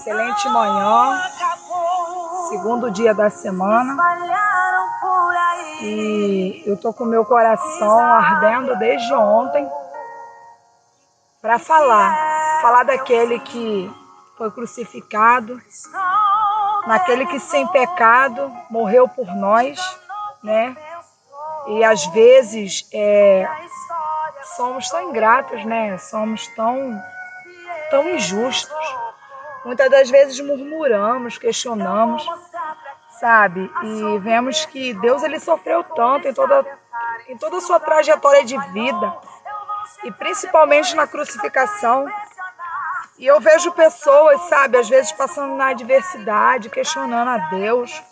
excelente manhã, segundo dia da semana, e eu tô com meu coração ardendo desde ontem para falar daquele que foi crucificado, naquele que sem pecado morreu por nós, né? E às vezes somos tão ingratos, né? Somos tão injustos. Muitas das vezes murmuramos, questionamos, sabe? E vemos que Deus ele sofreu tanto em toda a sua trajetória de vida, e principalmente na crucificação. E eu vejo pessoas, sabe, às vezes passando na adversidade, questionando a Deus,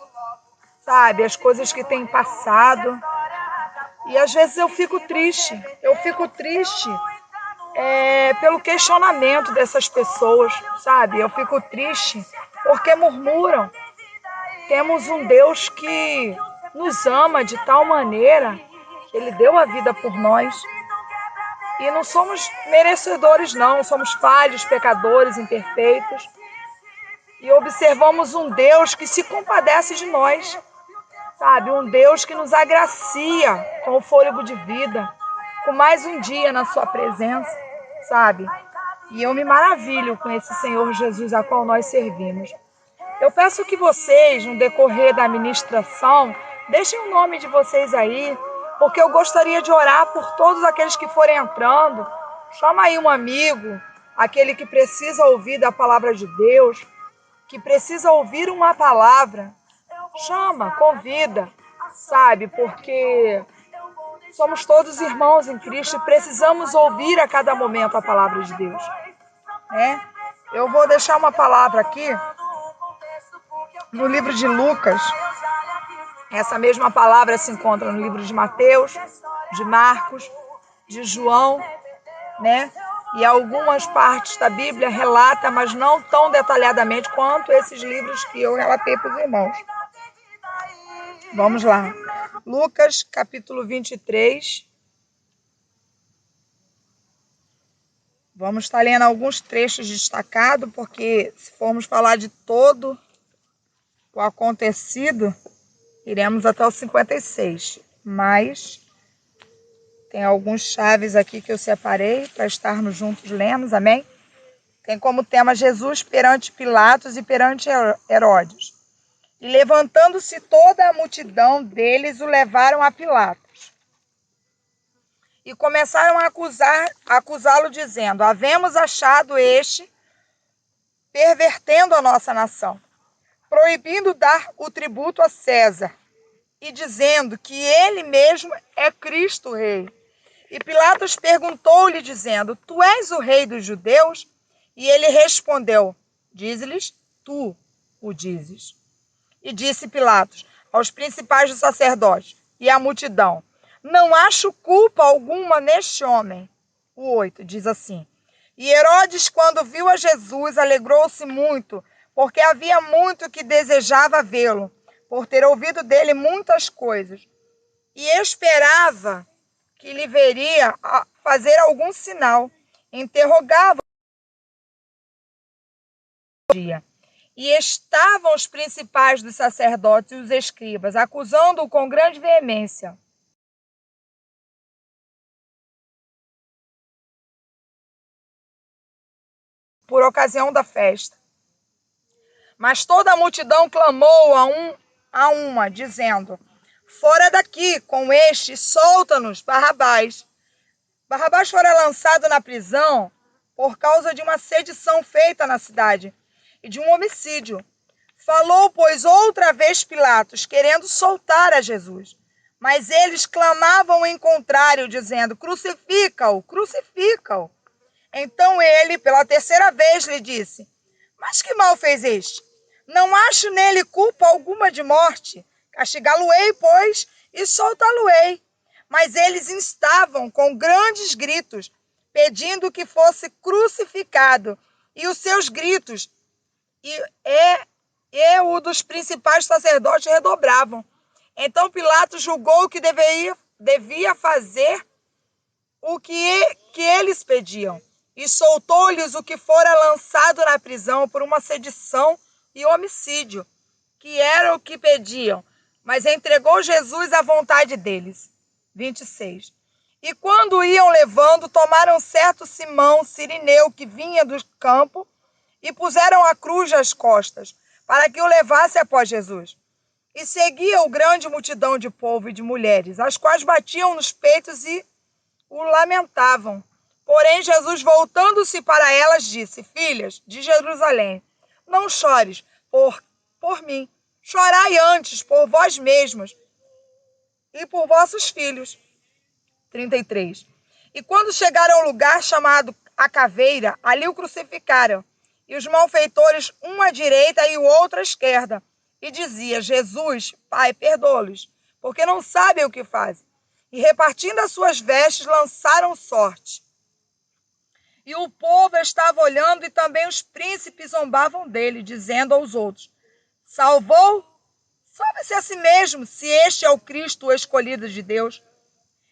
sabe, as coisas que têm passado. E às vezes eu fico triste pelo questionamento dessas pessoas, sabe? Eu fico triste porque murmuram. Temos um Deus que nos ama de tal maneira que Ele deu a vida por nós. E não somos merecedores, não. Somos falhos, pecadores, imperfeitos. E observamos um Deus que se compadece de nós, sabe? Um Deus que nos agracia com o fôlego de vida, com mais um dia na sua presença, sabe? E eu me maravilho com esse Senhor Jesus a qual nós servimos. Eu peço que vocês, no decorrer da ministração, deixem o nome de vocês aí, porque eu gostaria de orar por todos aqueles que forem entrando. Chama aí um amigo, aquele que precisa ouvir da palavra de Deus, que precisa ouvir uma palavra. Chama, convida, sabe? Porque somos todos irmãos em Cristo e precisamos ouvir a cada momento a palavra de Deus, né? Eu vou deixar uma palavra aqui no livro de Lucas. Essa mesma palavra se encontra no livro de Mateus, de Marcos, de João, né? E algumas partes da Bíblia relata, mas não tão detalhadamente quanto esses livros que eu relatei para os irmãos. Vamos lá. Lucas, capítulo 23. Vamos estar lendo alguns trechos destacados, porque se formos falar de todo o acontecido, iremos até o 56. Mas tem alguns chaves aqui que eu separei para estarmos juntos lendo, amém? Tem como tema Jesus perante Pilatos e perante Herodes. E levantando-se toda a multidão deles, o levaram a Pilatos. E começaram a acusá-lo, dizendo: havemos achado este pervertendo a nossa nação, proibindo dar o tributo a César, e dizendo que ele mesmo é Cristo Rei. E Pilatos perguntou-lhe, dizendo: tu és o rei dos judeus? E ele respondeu: dize-lhes, tu o dizes. E disse Pilatos aos principais dos sacerdotes e à multidão: não acho culpa alguma neste homem. O 8 diz assim: e Herodes, quando viu a Jesus, alegrou-se muito, porque havia muito que desejava vê-lo, por ter ouvido dele muitas coisas, e esperava que lhe veria fazer algum sinal. Interrogava o dia. E estavam os principais dos sacerdotes e os escribas, acusando-o com grande veemência. Por ocasião da festa. Mas toda a multidão clamou a uma, dizendo: fora daqui com este, solta-nos Barrabás. Barrabás fora lançado na prisão por causa de uma sedição feita na cidade e de um homicídio. Falou, pois, outra vez Pilatos, querendo soltar a Jesus. Mas eles clamavam em contrário, dizendo: crucifica-o, crucifica-o. Então ele, pela terceira vez, lhe disse: mas que mal fez este? Não acho nele culpa alguma de morte. Castigá-lo-ei, pois, e soltá-lo-ei. Mas eles instavam com grandes gritos, pedindo que fosse crucificado. E os seus gritos e o dos principais sacerdotes redobravam. Então Pilatos julgou que devia fazer o que eles pediam. e soltou-lhes o que fora lançado na prisão por uma sedição e homicídio, que era o que pediam, mas entregou Jesus à vontade deles. 26. E quando iam levando, tomaram certo Simão Cirineu, que vinha do campo, e puseram a cruz às costas, para que o levasse após Jesus. E seguia o grande multidão de povo e de mulheres, as quais batiam nos peitos e o lamentavam. Porém, Jesus, voltando-se para elas, disse: Filhas de Jerusalém, não chores por mim, chorai antes por vós mesmas e por vossos filhos. 33. E quando chegaram ao lugar chamado a Caveira, ali o crucificaram, e os malfeitores, um à direita e o outro à esquerda. E dizia: Jesus, Pai, perdoa-lhes, porque não sabem o que fazem. E repartindo as suas vestes, lançaram sorte. E o povo estava olhando, e também os príncipes zombavam dele, dizendo aos outros: Salvou? Salve-se a si mesmo, se este é o Cristo, o escolhido de Deus.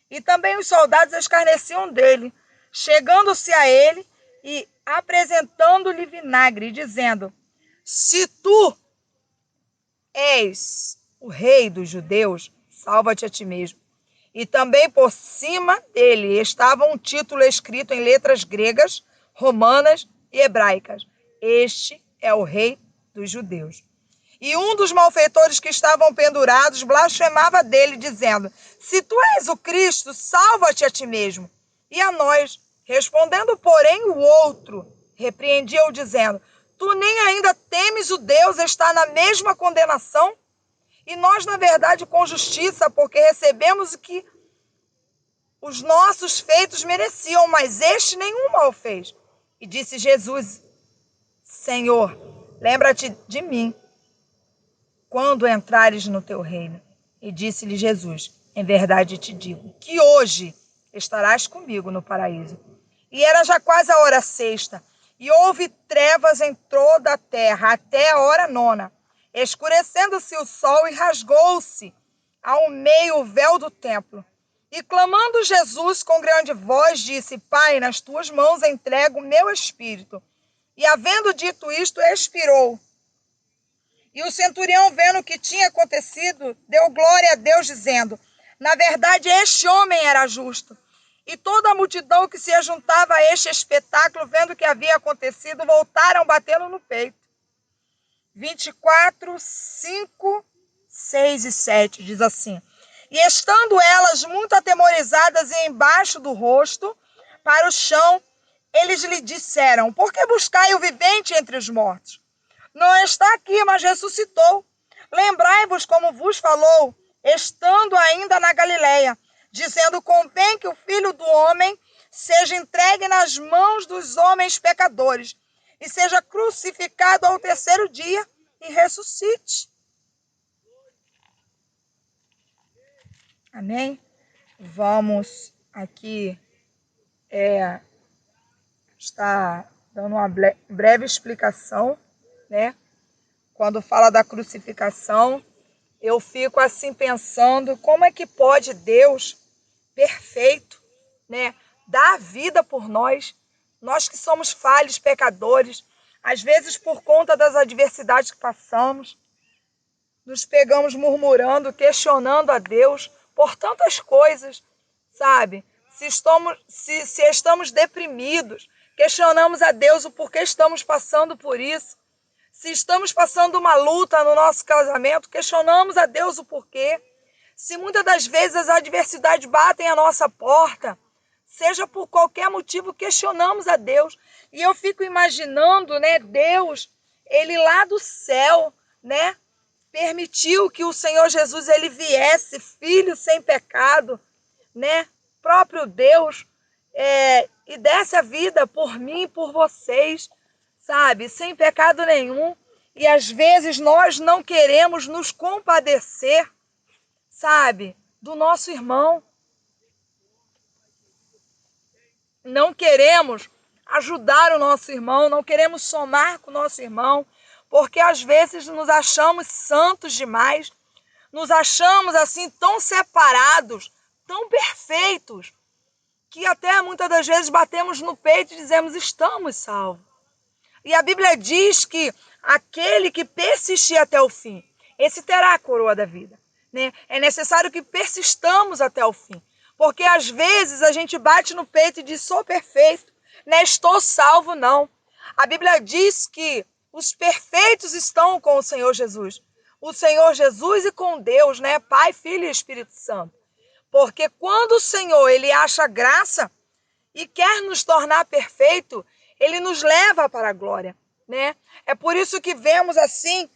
E também os soldados escarneciam dele, chegando-se a ele e apresentando-lhe vinagre, dizendo: Se tu és o rei dos judeus, salva-te a ti mesmo. E também por cima dele estava um título escrito em letras gregas, romanas e hebraicas: Este é o rei dos judeus. E um dos malfeitores que estavam pendurados blasfemava dele, dizendo: Se tu és o Cristo, salva-te a ti mesmo e a nós. Respondendo, porém, o outro repreendia-o, dizendo: Tu nem ainda temes o Deus, está na mesma condenação? E nós, na verdade, com justiça, porque recebemos o que os nossos feitos mereciam, mas este nenhum mal fez. E disse Jesus: Senhor, lembra-te de mim quando entrares no teu reino. E disse-lhe Jesus: Em verdade te digo, que hoje estarás comigo no paraíso. E era já quase a hora sexta, e houve trevas em toda a terra, até a hora nona. Escurecendo-se o sol, e rasgou-se ao meio o véu do templo. E clamando Jesus com grande voz, disse: Pai, nas tuas mãos entrego o meu espírito. E havendo dito isto, expirou. E o centurião, vendo o que tinha acontecido, deu glória a Deus, dizendo: Na verdade, este homem era justo. E toda a multidão que se ajuntava a este espetáculo, vendo o que havia acontecido, voltaram batendo no peito. 24, 5, 6 e 7 diz assim: E estando elas muito atemorizadas e embaixo do rosto, para o chão, eles lhe disseram: Por que buscai o vivente entre os mortos? Não está aqui, mas ressuscitou. Lembrai-vos como vos falou, estando ainda na Galileia, dizendo: Convém que o Filho do Homem seja entregue nas mãos dos homens pecadores, e seja crucificado ao terceiro dia, e ressuscite. Amém? Vamos aqui estar dando uma breve explicação, né? Quando fala da crucificação, eu fico assim pensando: como é que pode Deus, perfeito, né, dar a vida por nós, nós que somos falhos, pecadores, às vezes por conta das adversidades que passamos, nos pegamos murmurando, questionando a Deus por tantas coisas, sabe? Se estamos deprimidos, questionamos a Deus o porquê estamos passando por isso. Se estamos passando uma luta no nosso casamento, questionamos a Deus o porquê. Se muitas das vezes as adversidades batem à nossa porta, seja por qualquer motivo, questionamos a Deus. E eu fico imaginando, né, Deus, ele lá do céu, né, permitiu que o Senhor Jesus ele viesse, filho sem pecado, né, próprio Deus, e desse a vida por mim e por vocês, sabe, sem pecado nenhum. E às vezes nós não queremos nos compadecer, sabe, do nosso irmão. Não queremos ajudar o nosso irmão, não queremos somar com o nosso irmão, porque às vezes nos achamos santos demais, nos achamos assim tão separados, tão perfeitos, que até muitas das vezes batemos no peito e dizemos, estamos salvos. E a Bíblia diz que aquele que persistir até o fim, esse terá a coroa da vida, né? É necessário que persistamos até o fim, porque às vezes a gente bate no peito e diz, sou perfeito, né? Estou salvo, não. A Bíblia diz que os perfeitos estão com o Senhor Jesus. O Senhor Jesus e com Deus, né? Pai, Filho e Espírito Santo. Porque quando o Senhor, ele acha graça e quer nos tornar perfeito, ele nos leva para a glória, né? É por isso que vemos assim,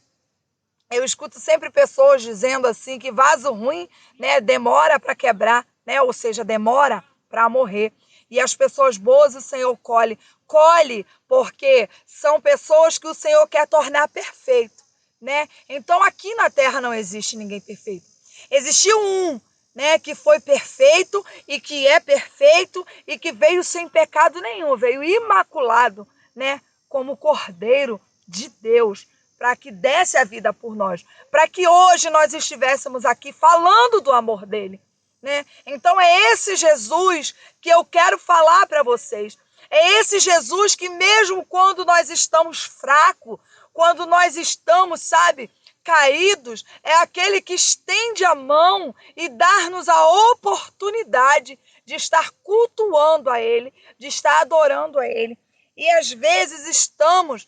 eu escuto sempre pessoas dizendo assim, que vaso ruim, né, demora para quebrar, né? Ou seja, demora para morrer. E as pessoas boas o Senhor colhe. Colhe porque são pessoas que o Senhor quer tornar perfeito, né? Então aqui na terra não existe ninguém perfeito. Existiu um, né, que foi perfeito e que é perfeito e que veio sem pecado nenhum, veio imaculado, né, como Cordeiro de Deus, para que desse a vida por nós, para que hoje nós estivéssemos aqui falando do amor dele, né? Então é esse Jesus que eu quero falar para vocês. É esse Jesus que mesmo quando nós estamos fracos, quando nós estamos, sabe, caídos, é aquele que estende a mão e dá-nos a oportunidade de estar cultuando a Ele, de estar adorando a Ele. E às vezes estamos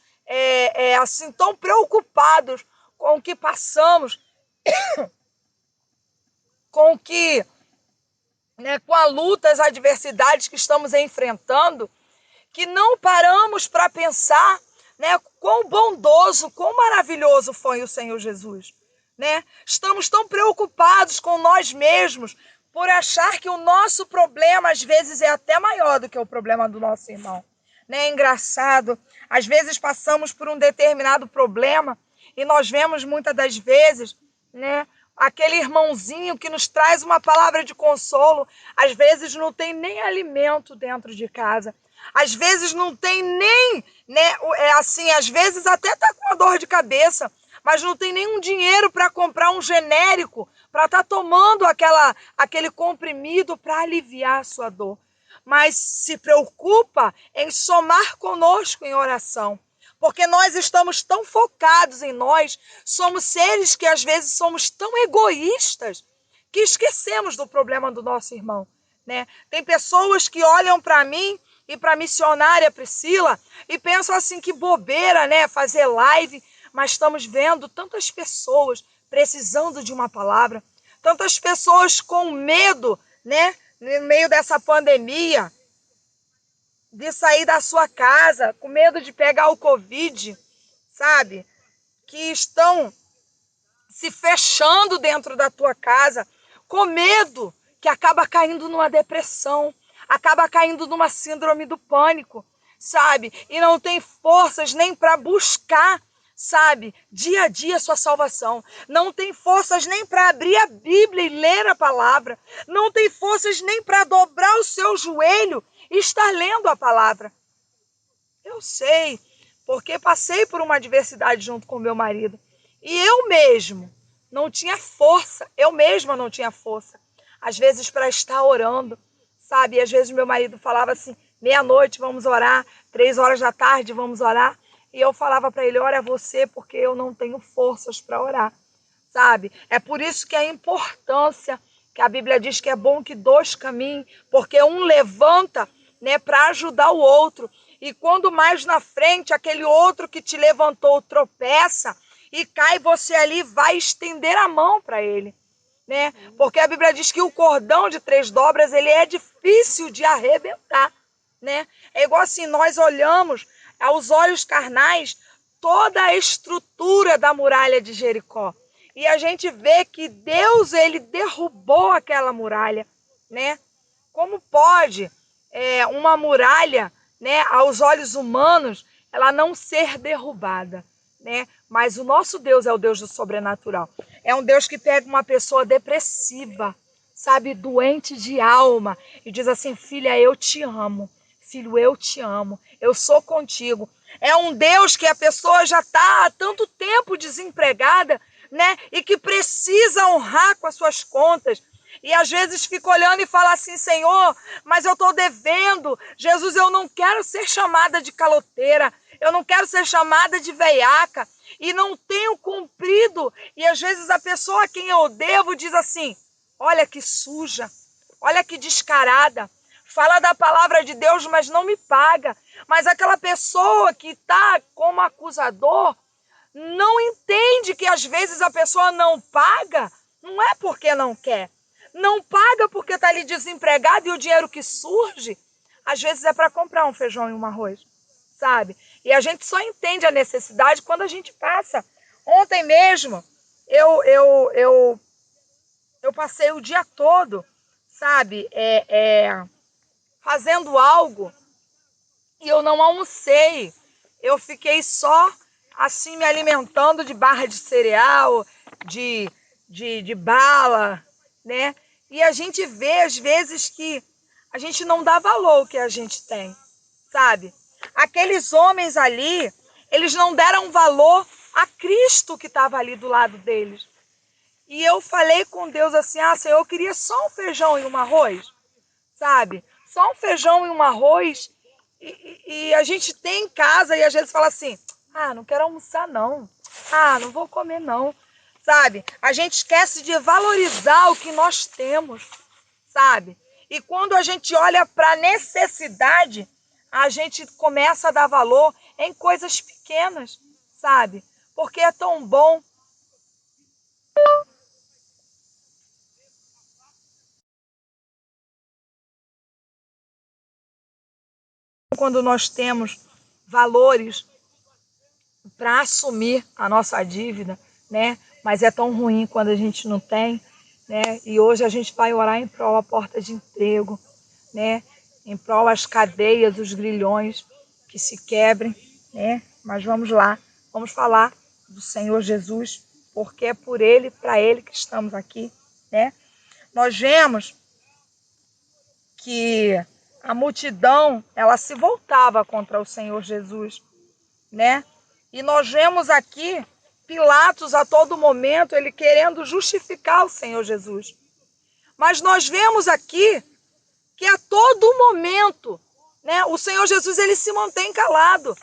assim tão preocupados com o que passamos, com o que, né, com a luta, as adversidades que estamos enfrentando, que não paramos para pensar, né, quão bondoso, quão maravilhoso foi o Senhor Jesus, né? Estamos tão preocupados com nós mesmos por achar que o nosso problema às vezes é até maior do que o problema do nosso irmão, né? É engraçado, às vezes passamos por um determinado problema e nós vemos muitas das vezes, né, aquele irmãozinho que nos traz uma palavra de consolo, às vezes não tem nem alimento dentro de casa. Às vezes não tem nem, né, assim, às vezes até está com uma dor de cabeça, mas não tem nenhum dinheiro para comprar um genérico, para estar tomando aquele comprimido para aliviar a sua dor. Mas se preocupa em somar conosco em oração, porque nós estamos tão focados em nós, somos seres que às vezes somos tão egoístas que esquecemos do problema do nosso irmão, né? Tem pessoas que olham para mim e para a missionária Priscila e pensam assim, que bobeira, né, fazer live, mas estamos vendo tantas pessoas precisando de uma palavra, tantas pessoas com medo, né, no meio dessa pandemia, de sair da sua casa, com medo de pegar o Covid, sabe, que estão se fechando dentro da tua casa, com medo, que acaba caindo numa depressão, acaba caindo numa síndrome do pânico, sabe? E não tem forças nem para buscar, sabe, dia a dia a sua salvação. Não tem forças nem para abrir a Bíblia e ler a palavra. Não tem forças nem para dobrar o seu joelho e estar lendo a palavra. Eu sei, porque passei por uma adversidade junto com meu marido. E eu mesmo não tinha força, eu mesma não tinha força, às vezes para estar orando, sabe? E às vezes meu marido falava assim, meia-noite vamos orar, 3 horas da tarde vamos orar. E eu falava para ele, ora você, porque eu não tenho forças para orar, sabe? É por isso que a importância, que a Bíblia diz que é bom que 2 caminhem, porque um levanta, né, para ajudar o outro. E quando mais na frente aquele outro que te levantou tropeça e cai, você ali vai estender a mão para ele, né? Porque a Bíblia diz que o cordão de 3 dobras, ele é difícil de arrebentar, né? É igual assim, nós olhamos aos olhos carnais toda a estrutura da muralha de Jericó. E a gente vê que Deus, ele derrubou aquela muralha, né? Como pode uma muralha, né, aos olhos humanos, ela não ser derrubada, né? Mas o nosso Deus é o Deus do sobrenatural. É um Deus que pega uma pessoa depressiva, sabe, doente de alma, e diz assim, filha, eu te amo. Filho, eu te amo. Eu sou contigo. É um Deus que a pessoa já está há tanto tempo desempregada, né? E que precisa honrar com as suas contas. E às vezes fica olhando e fala assim, Senhor, mas eu estou devendo. Jesus, eu não quero ser chamada de caloteira. Eu não quero ser chamada de veiaca. E não tenho cumprido. E às vezes a pessoa a quem eu devo diz assim, olha que suja, olha que descarada. Fala da palavra de Deus, mas não me paga. Mas aquela pessoa que está como acusador, não entende que às vezes a pessoa não paga, não é porque não quer. Não paga porque está ali desempregado e o dinheiro que surge, às vezes é para comprar um feijão e um arroz, sabe? E a gente só entende a necessidade quando a gente passa. Ontem mesmo, eu passei o dia todo, sabe, fazendo algo e eu não almocei. Eu fiquei só assim me alimentando de barra de cereal, de bala, né? E a gente vê às vezes que a gente não dá valor ao que a gente tem, sabe? Aqueles homens ali, eles não deram valor a Cristo que estava ali do lado deles. E eu falei com Deus assim, Senhor, eu queria só um feijão e um arroz, sabe? Só um feijão e um arroz. E a gente tem em casa e às vezes fala assim, não quero almoçar não. Não vou comer não. Sabe? A gente esquece de valorizar o que nós temos, sabe? E quando a gente olha para a necessidade, a gente começa a dar valor em coisas pequenas, sabe? Porque é tão bom. Quando nós temos valores para assumir a nossa dívida, né? Mas é tão ruim quando a gente não tem, né? E hoje a gente vai orar em prol a porta de emprego, né? Em prol as cadeias, os grilhões que se quebrem, né? Mas vamos lá, vamos falar do Senhor Jesus, porque é por Ele, para Ele que estamos aqui, né? Nós vemos que a multidão, ela se voltava contra o Senhor Jesus, né? E nós vemos aqui Pilatos a todo momento, ele querendo justificar o Senhor Jesus. Mas nós vemos aqui que a todo momento, né, o Senhor Jesus ele se mantém calado.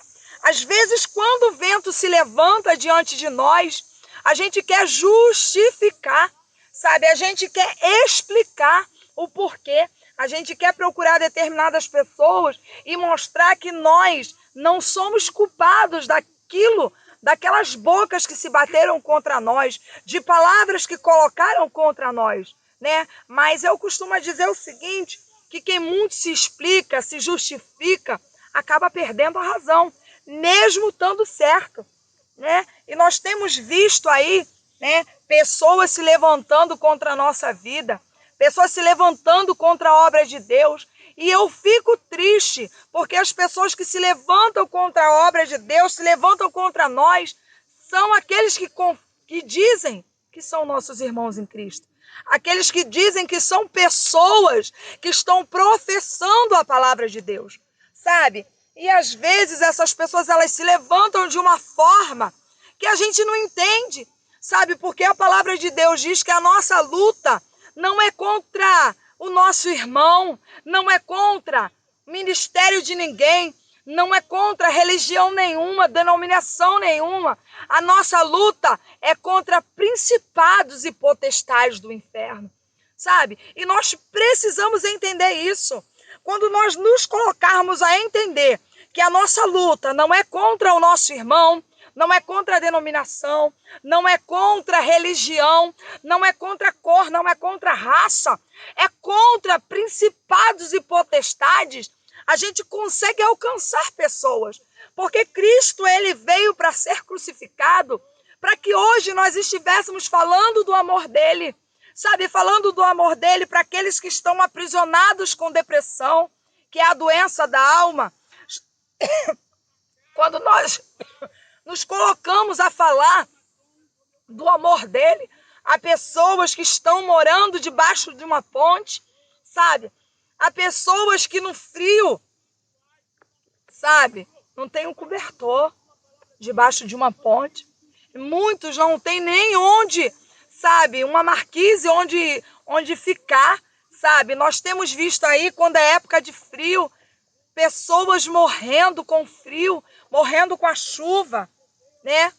Às vezes, quando o vento se levanta diante de nós, a gente quer justificar, sabe? A gente quer explicar o porquê. A gente quer procurar determinadas pessoas e mostrar que nós não somos culpados daquelas bocas que se bateram contra nós, de palavras que colocaram contra nós, né? Mas eu costumo dizer o seguinte, que quem muito se explica, se justifica, acaba perdendo a razão, mesmo estando certo, né? E nós temos visto aí, né, pessoas se levantando contra a nossa vida, pessoas se levantando contra a obra de Deus. E eu fico triste, porque as pessoas que se levantam contra a obra de Deus, se levantam contra nós, são aqueles que dizem que são nossos irmãos em Cristo. Aqueles que dizem que são pessoas que estão professando a palavra de Deus, sabe? E às vezes essas pessoas elas se levantam de uma forma que a gente não entende, sabe? Porque a palavra de Deus diz que a nossa luta não é contra o nosso irmão, não é contra o ministério de ninguém, não é contra religião nenhuma, denominação nenhuma. A nossa luta é contra principados e potestades do inferno, sabe? E nós precisamos entender isso. Quando nós nos colocarmos a entender que a nossa luta não é contra o nosso irmão, não é contra a denominação, não é contra a religião, não é contra a cor, não é contra a raça, é contra principados e potestades, a gente consegue alcançar pessoas. Porque Cristo, ele veio para ser crucificado, para que hoje nós estivéssemos falando do amor dele, sabe? Falando do amor dele para aqueles que estão aprisionados com depressão, que é a doença da alma. Quando nós nos colocamos a falar do amor dele a pessoas que estão morando debaixo de uma ponte, sabe? A pessoas que no frio, sabe, não tem um cobertor debaixo de uma ponte. Muitos não têm nem onde, sabe, uma marquise onde onde ficar, sabe? Nós temos visto aí, quando é época de frio, pessoas morrendo com frio, morrendo com a chuva, né?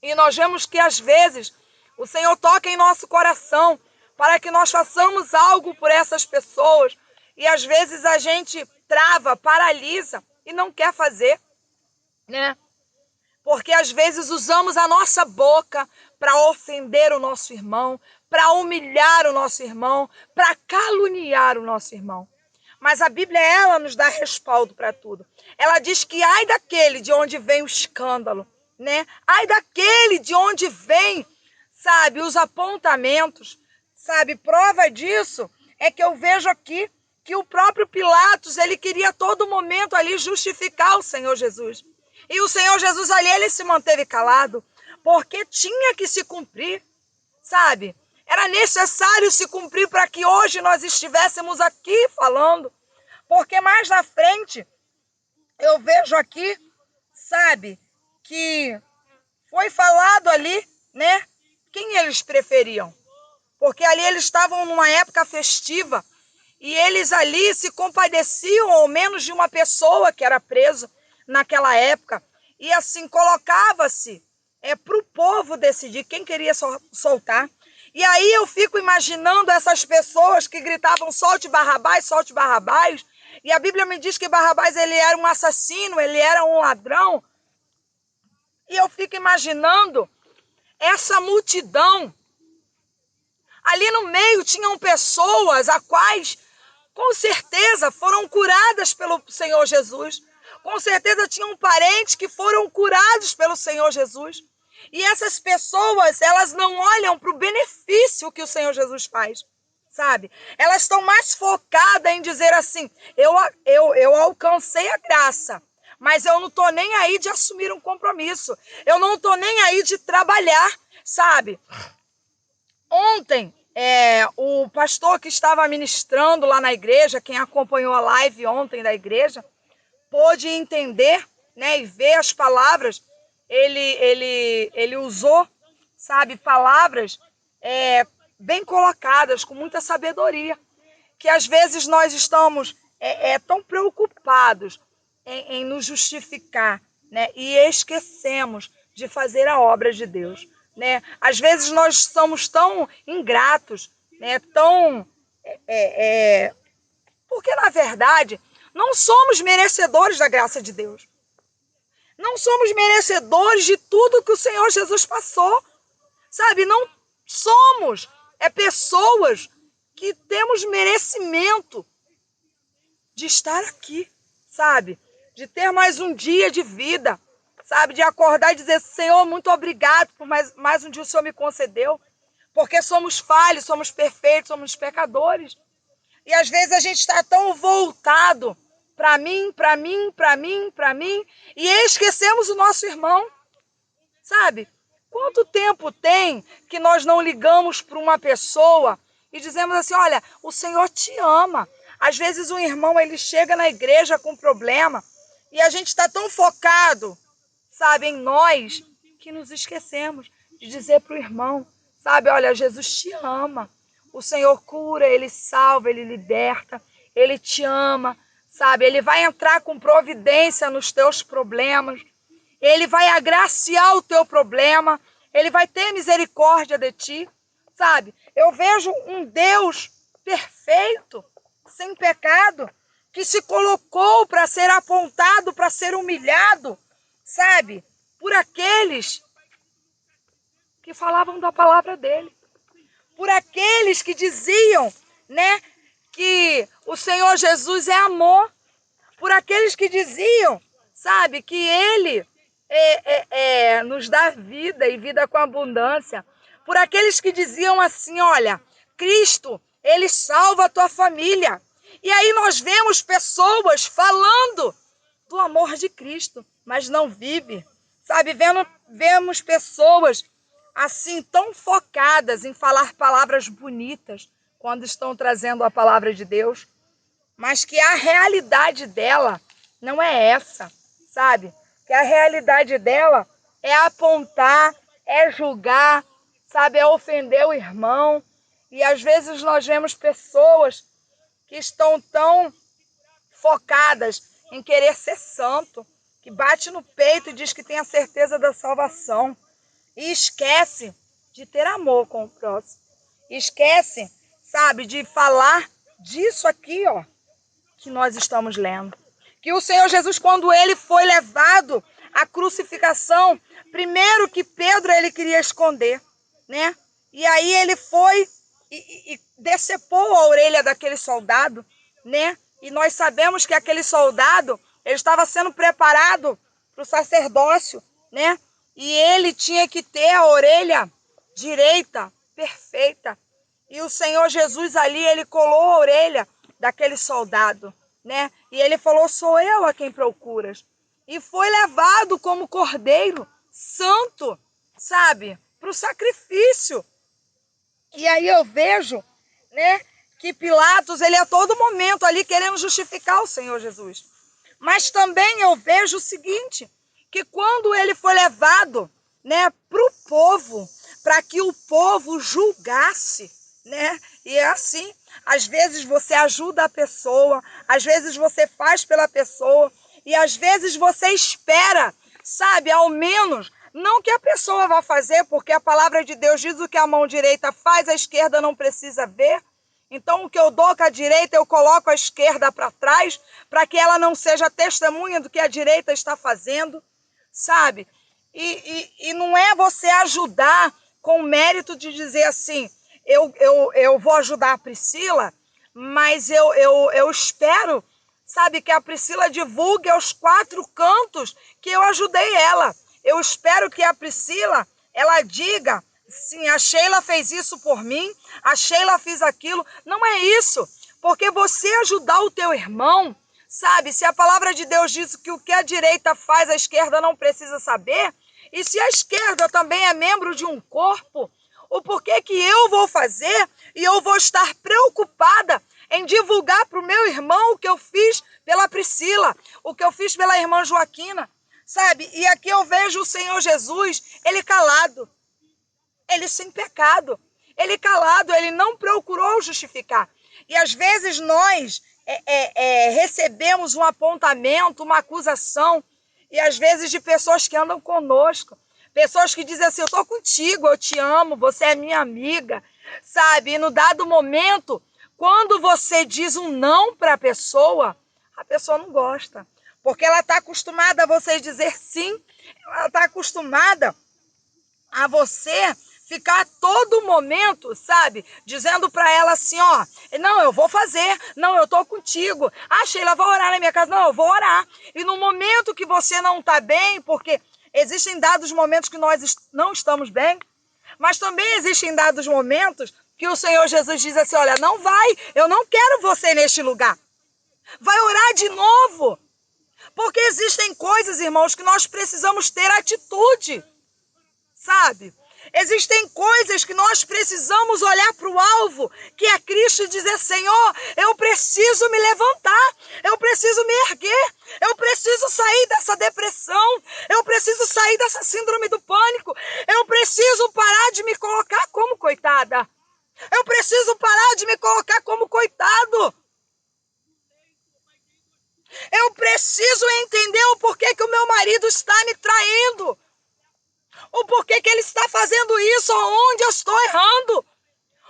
E nós vemos que às vezes o Senhor toca em nosso coração para que nós façamos algo por essas pessoas. E às vezes a gente trava, paralisa e não quer fazer, né? Porque às vezes usamos a nossa boca para ofender o nosso irmão, para humilhar o nosso irmão, para caluniar o nosso irmão. Mas a Bíblia, ela nos dá respaldo para tudo. Ela diz que ai daquele de onde vem o escândalo, né? Ai daquele de onde vem, sabe, os apontamentos, sabe? Prova disso é que eu vejo aqui que o próprio Pilatos, ele queria a todo momento ali justificar o Senhor Jesus. E o Senhor Jesus ali, ele se manteve calado, porque tinha que se cumprir, sabe? Era necessário se cumprir para que hoje nós estivéssemos aqui falando. Porque mais na frente, eu vejo aqui, sabe, que foi falado ali, né? Quem eles preferiam? Porque ali eles estavam numa época festiva e eles ali se compadeciam ao menos de uma pessoa que era presa naquela época. E assim colocava-se para o povo decidir quem queria soltar. E aí eu fico imaginando essas pessoas que gritavam solte Barrabás, e a Bíblia me diz que Barrabás, ele era um assassino, ele era um ladrão. E eu fico imaginando essa multidão. Ali no meio tinham pessoas a quais, com certeza, foram curadas pelo Senhor Jesus. Com certeza tinham parentes que foram curados pelo Senhor Jesus. E essas pessoas, elas não olham para o benefício que o Senhor Jesus faz, sabe? Elas estão mais focadas em dizer assim, eu alcancei a graça, mas eu não estou nem aí de assumir um compromisso. Eu não estou nem aí de trabalhar, sabe? Ontem, o pastor que estava ministrando lá na igreja, quem acompanhou a live ontem da igreja, pôde entender, né, e ver as palavras. Ele usou, sabe, palavras bem colocadas, com muita sabedoria, que às vezes nós estamos tão preocupados em nos justificar, né, e esquecemos de fazer a obra de Deus, né? Às vezes nós somos tão ingratos, né, porque na verdade não somos merecedores da graça de Deus. Não somos merecedores de tudo que o Senhor Jesus passou, sabe? Não somos pessoas que temos merecimento de estar aqui, sabe? De ter mais um dia de vida, sabe? De acordar e dizer, Senhor, muito obrigado por mais um dia o Senhor me concedeu, porque somos falhos, somos perfeitos, somos pecadores. E às vezes a gente está tão voltado para mim, e esquecemos o nosso irmão, sabe? Quanto tempo tem que nós não ligamos para uma pessoa e dizemos assim, olha, o Senhor te ama. Às vezes um irmão, ele chega na igreja com problema e a gente está tão focado, sabe, em nós, que nos esquecemos de dizer para o irmão, sabe, olha, Jesus te ama. O Senhor cura, Ele salva, Ele liberta, Ele te ama, sabe? Ele vai entrar com providência nos teus problemas, Ele vai agraciar o teu problema, Ele vai ter misericórdia de ti, sabe? Eu vejo um Deus perfeito, sem pecado, que se colocou para ser apontado, para ser humilhado, sabe? Por aqueles que falavam da palavra dele. Por aqueles que diziam, né, que o Senhor Jesus é amor, por aqueles que diziam, sabe, que Ele nos dá vida e vida com abundância, por aqueles que diziam assim, olha, Cristo, Ele salva a tua família. E aí nós vemos pessoas falando do amor de Cristo, mas não vive, sabe, vemos pessoas assim, tão focadas em falar palavras bonitas quando estão trazendo a palavra de Deus, mas que a realidade dela não é essa, sabe? Que a realidade dela é apontar, é julgar, sabe, é ofender o irmão. E às vezes nós vemos pessoas que estão tão focadas em querer ser santo, que bate no peito e diz que tem a certeza da salvação e esquece de ter amor com o próximo. Esquece, sabe, de falar disso aqui, ó, que nós estamos lendo. Que o Senhor Jesus, quando ele foi levado à crucificação, primeiro que Pedro ele queria esconder, né? E aí ele foi e decepou a orelha daquele soldado, né? E nós sabemos que aquele soldado, ele estava sendo preparado para o sacerdócio, né? E ele tinha que ter a orelha direita, perfeita. E o Senhor Jesus ali, ele colou a orelha daquele soldado, né? E ele falou, sou eu a quem procuras. E foi levado como cordeiro santo, sabe? Para o sacrifício. E aí eu vejo, né, que Pilatos, ele a todo momento ali querendo justificar o Senhor Jesus. Mas também eu vejo o seguinte, que quando ele foi levado, né, para o povo, para que o povo julgasse, né? E é assim, às vezes você ajuda a pessoa, às vezes você faz pela pessoa, e às vezes você espera, sabe, ao menos, não que a pessoa vá fazer, porque a palavra de Deus diz o que a mão direita faz, a esquerda não precisa ver. Então, o que eu dou com a direita, eu coloco a esquerda para trás, para que ela não seja testemunha do que a direita está fazendo, sabe? E não é você ajudar com o mérito de dizer assim, eu vou ajudar a Priscila, mas eu espero, sabe, que a Priscila divulgue aos 4 cantos que eu ajudei ela. Eu espero que a Priscila, ela diga, sim, a Sheila fez isso por mim, a Sheila fez aquilo. Não é isso, porque você ajudar o teu irmão, sabe, se a palavra de Deus diz que o que a direita faz, a esquerda não precisa saber, e se a esquerda também é membro de um corpo, o porquê que eu vou fazer e eu vou estar preocupada em divulgar para o meu irmão o que eu fiz pela Priscila, o que eu fiz pela irmã Joaquina, sabe? E aqui eu vejo o Senhor Jesus, ele calado, ele sem pecado, ele calado, ele não procurou justificar. E às vezes nós recebemos um apontamento, uma acusação, e às vezes de pessoas que andam conosco, pessoas que dizem assim, eu estou contigo, eu te amo, você é minha amiga, sabe? E no dado momento, quando você diz um não para a pessoa não gosta. Porque ela está acostumada a você dizer sim, ela está acostumada a você ficar a todo momento, sabe, dizendo para ela assim, ó, não, eu vou fazer, não, eu tô contigo, ah, Sheila, vai orar na minha casa, não, eu vou orar. E no momento que você não está bem, porque existem dados momentos que nós não estamos bem, mas também existem dados momentos que o Senhor Jesus diz assim, olha, não vai, eu não quero você neste lugar. Vai orar de novo. Porque existem coisas, irmãos, que nós precisamos ter atitude, sabe? Existem coisas que nós precisamos olhar para o alvo, que é Cristo, e dizer, Senhor, eu preciso me levantar, eu preciso me erguer, eu preciso sair dessa depressão, eu preciso sair dessa síndrome do pânico, eu preciso parar de me colocar como coitada, eu preciso parar de me colocar como coitado. Eu preciso entender o porquê que o meu marido está me traindo. O porquê que ele está fazendo isso, onde eu estou errando.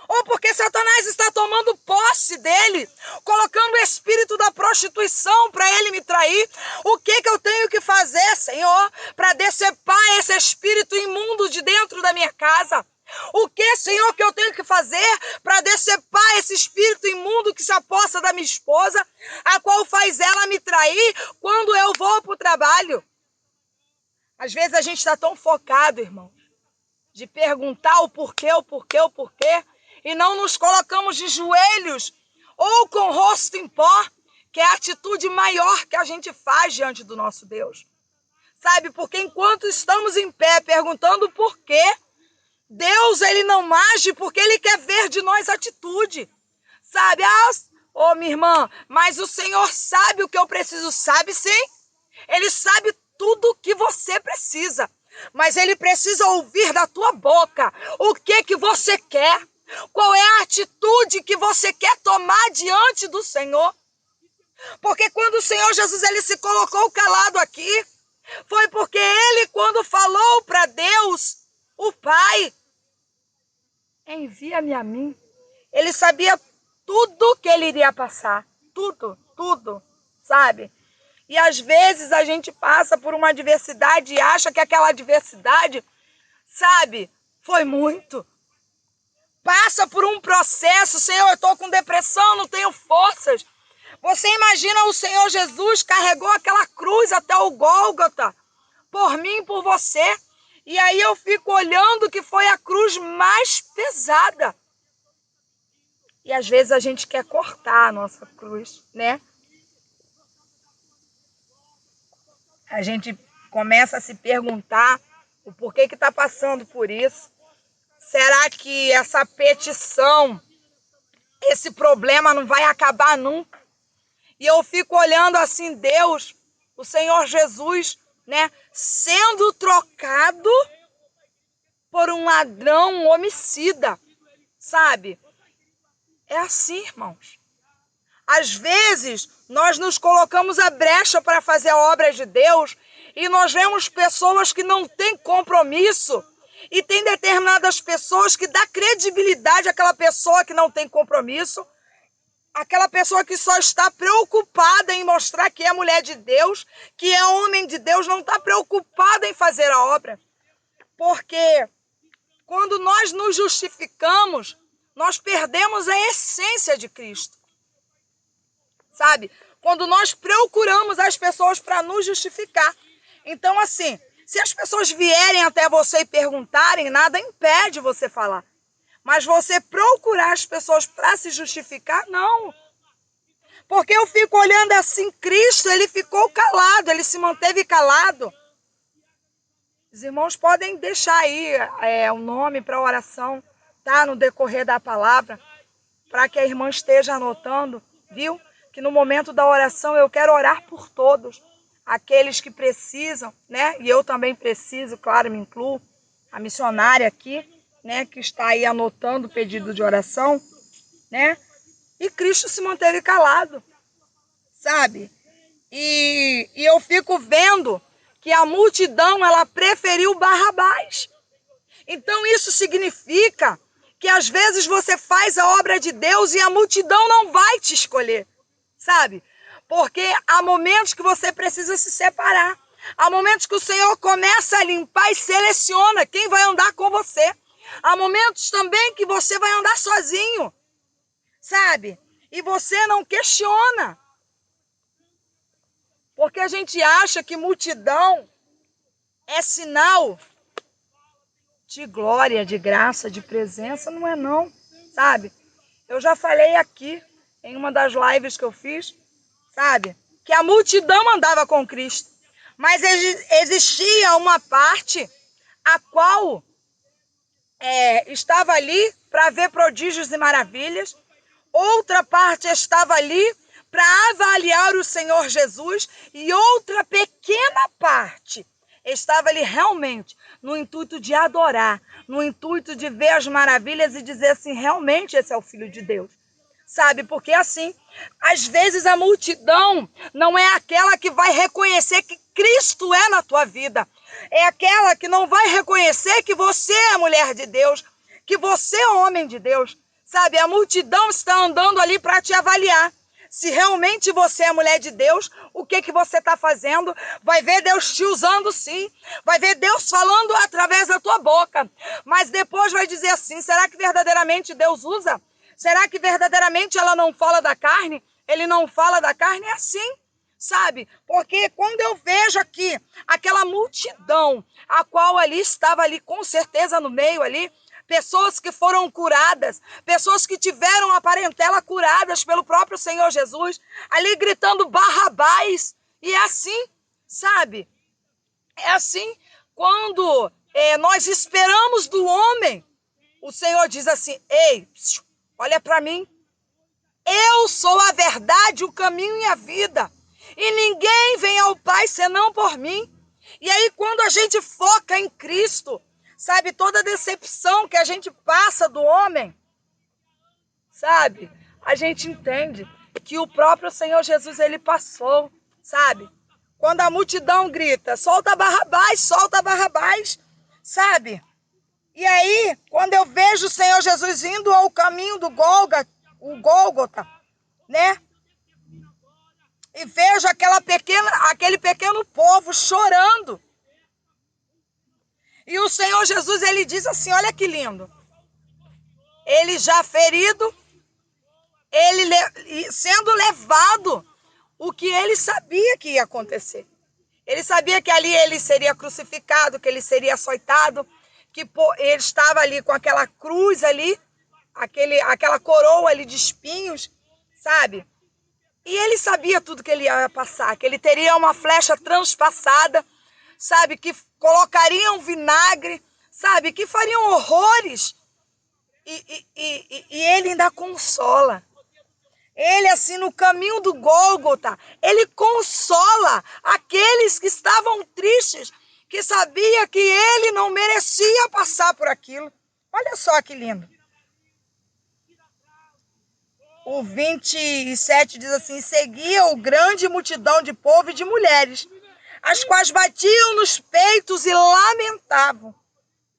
Ou porque Satanás está tomando posse dele, colocando o espírito da prostituição para ele me trair. O que eu tenho que fazer, Senhor, para decepar esse espírito imundo de dentro da minha casa? O que, Senhor, que eu tenho que fazer para decepar esse espírito imundo que se aposta da minha esposa, a qual faz ela me trair quando eu vou para o trabalho? Às vezes a gente está tão focado, irmão, de perguntar o porquê, e não nos colocamos de joelhos ou com o rosto em pó, que é a atitude maior que a gente faz diante do nosso Deus. Sabe, porque enquanto estamos em pé perguntando o porquê, Deus, ele não age porque ele quer ver de nós atitude, sabe? Ah, minha irmã, mas o Senhor sabe o que eu preciso, sabe sim? Ele sabe tudo o que você precisa. Mas ele precisa ouvir da tua boca o que você quer. Qual é a atitude que você quer tomar diante do Senhor? Porque quando o Senhor Jesus ele se colocou calado aqui, foi porque ele, quando falou para Deus, o Pai, envia-me a mim. Ele sabia tudo que ele iria passar. Tudo, sabe? E às vezes a gente passa por uma adversidade e acha que aquela adversidade, sabe, foi muito. Passa por um processo, Senhor, eu estou com depressão, não tenho forças. Você imagina o Senhor Jesus carregou aquela cruz até o Gólgota, por mim e por você. E aí eu fico olhando que foi a cruz mais pesada. E às vezes a gente quer cortar a nossa cruz, né? A gente começa a se perguntar o porquê que está passando por isso. Será que essa petição, esse problema não vai acabar nunca? E eu fico olhando assim, Deus, o Senhor Jesus, né, sendo trocado por um ladrão, um homicida, sabe? É assim, irmãos. Às vezes, nós nos colocamos à brecha para fazer a obra de Deus e nós vemos pessoas que não têm compromisso e tem determinadas pessoas que dá credibilidade àquela pessoa que não tem compromisso, aquela pessoa que só está preocupada em mostrar que é mulher de Deus, que é homem de Deus, não está preocupada em fazer a obra. Porque quando nós nos justificamos, nós perdemos a essência de Cristo. Sabe? Quando nós procuramos as pessoas para nos justificar. Então, assim, se as pessoas vierem até você e perguntarem, nada impede você falar. Mas você procurar as pessoas para se justificar, não. Porque eu fico olhando assim, Cristo, ele ficou calado, ele se manteve calado. Os irmãos podem deixar aí o nome para oração, tá? No decorrer da palavra, para que a irmã esteja anotando, viu? Que no momento da oração eu quero orar por todos, aqueles que precisam, né? E eu também preciso, claro, me incluo, a missionária aqui, né? Que está aí anotando o pedido de oração, né? E Cristo se manteve calado, sabe? E eu fico vendo que a multidão, ela preferiu Barrabás. Então isso significa que às vezes você faz a obra de Deus e a multidão não vai te escolher. Sabe? Porque há momentos que você precisa se separar. Há momentos que o Senhor começa a limpar e seleciona quem vai andar com você. Há momentos também que você vai andar sozinho. Sabe? E você não questiona. Porque a gente acha que multidão é sinal de glória, de graça, de presença. Não é não. Sabe? Eu já falei aqui em uma das lives que eu fiz, sabe? Que a multidão andava com Cristo. Mas existia uma parte a qual estava ali para ver prodígios e maravilhas. Outra parte estava ali para avaliar o Senhor Jesus. E outra pequena parte estava ali realmente no intuito de adorar, no intuito de ver as maravilhas e dizer assim, realmente esse é o Filho de Deus. Sabe, porque assim, às vezes a multidão não é aquela que vai reconhecer que Cristo é na tua vida. É aquela que não vai reconhecer que você é mulher de Deus, que você é homem de Deus. Sabe, a multidão está andando ali para te avaliar. Se realmente você é mulher de Deus, o que você está fazendo? Vai ver Deus te usando sim. Vai ver Deus falando através da tua boca. Mas depois vai dizer assim, será que verdadeiramente Deus usa? Será que verdadeiramente ela não fala da carne? Ele não fala da carne? É assim, sabe? Porque quando eu vejo aqui aquela multidão, a qual ali estava ali com certeza no meio ali, pessoas que foram curadas, pessoas que tiveram a parentela curadas pelo próprio Senhor Jesus, ali gritando Barrabás. E é assim, sabe? É assim, quando nós esperamos do homem, o Senhor diz assim, ei, olha para mim, eu sou a verdade, o caminho e a vida. E ninguém vem ao Pai senão por mim. E aí, quando a gente foca em Cristo, sabe, toda a decepção que a gente passa do homem, sabe, a gente entende que o próprio Senhor Jesus, ele passou, sabe? Quando a multidão grita, solta Barrabás, sabe? E aí, quando eu vejo o Senhor Jesus indo ao caminho do Gólgota, né? E vejo aquele pequeno povo chorando. E o Senhor Jesus, ele diz assim, olha que lindo. Ele já ferido, ele sendo levado, o que ele sabia que ia acontecer. Ele sabia que ali ele seria crucificado, que ele seria açoitado, que ele estava ali com aquela cruz ali, aquela coroa ali de espinhos, sabe? E ele sabia tudo que ele ia passar, que ele teria uma flecha transpassada, sabe? Que colocariam vinagre, sabe? Que fariam horrores. E ele ainda consola. Ele, assim, no caminho do Gólgota, ele consola aqueles que estavam tristes, que sabia que ele não merecia passar por aquilo. Olha só que lindo. O 27 diz assim, seguia o grande multidão de povo e de mulheres, as quais batiam nos peitos e lamentavam.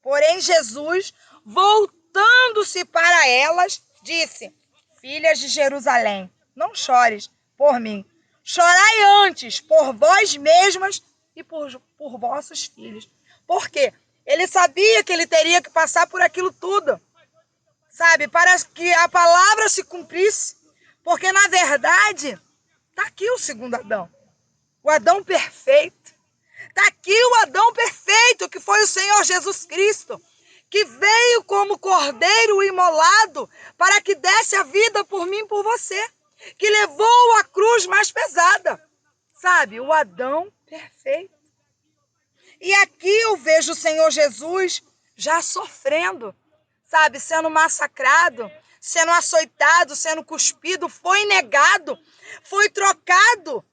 Porém, Jesus, voltando-se para elas, disse, filhas de Jerusalém, não chores por mim. Chorai antes por vós mesmas e por vossos filhos. Por quê? Ele sabia que ele teria que passar por aquilo tudo, sabe? Para que a palavra se cumprisse. Porque, na verdade, está aqui o segundo Adão. O Adão perfeito. Está aqui o Adão perfeito, que foi o Senhor Jesus Cristo, que veio como cordeiro imolado para que desse a vida por mim e por você, que levou a cruz mais pesada, sabe? O Adão perfeito. E aqui eu vejo o Senhor Jesus já sofrendo, sabe? Sendo massacrado, sendo açoitado, sendo cuspido, foi negado, foi trocado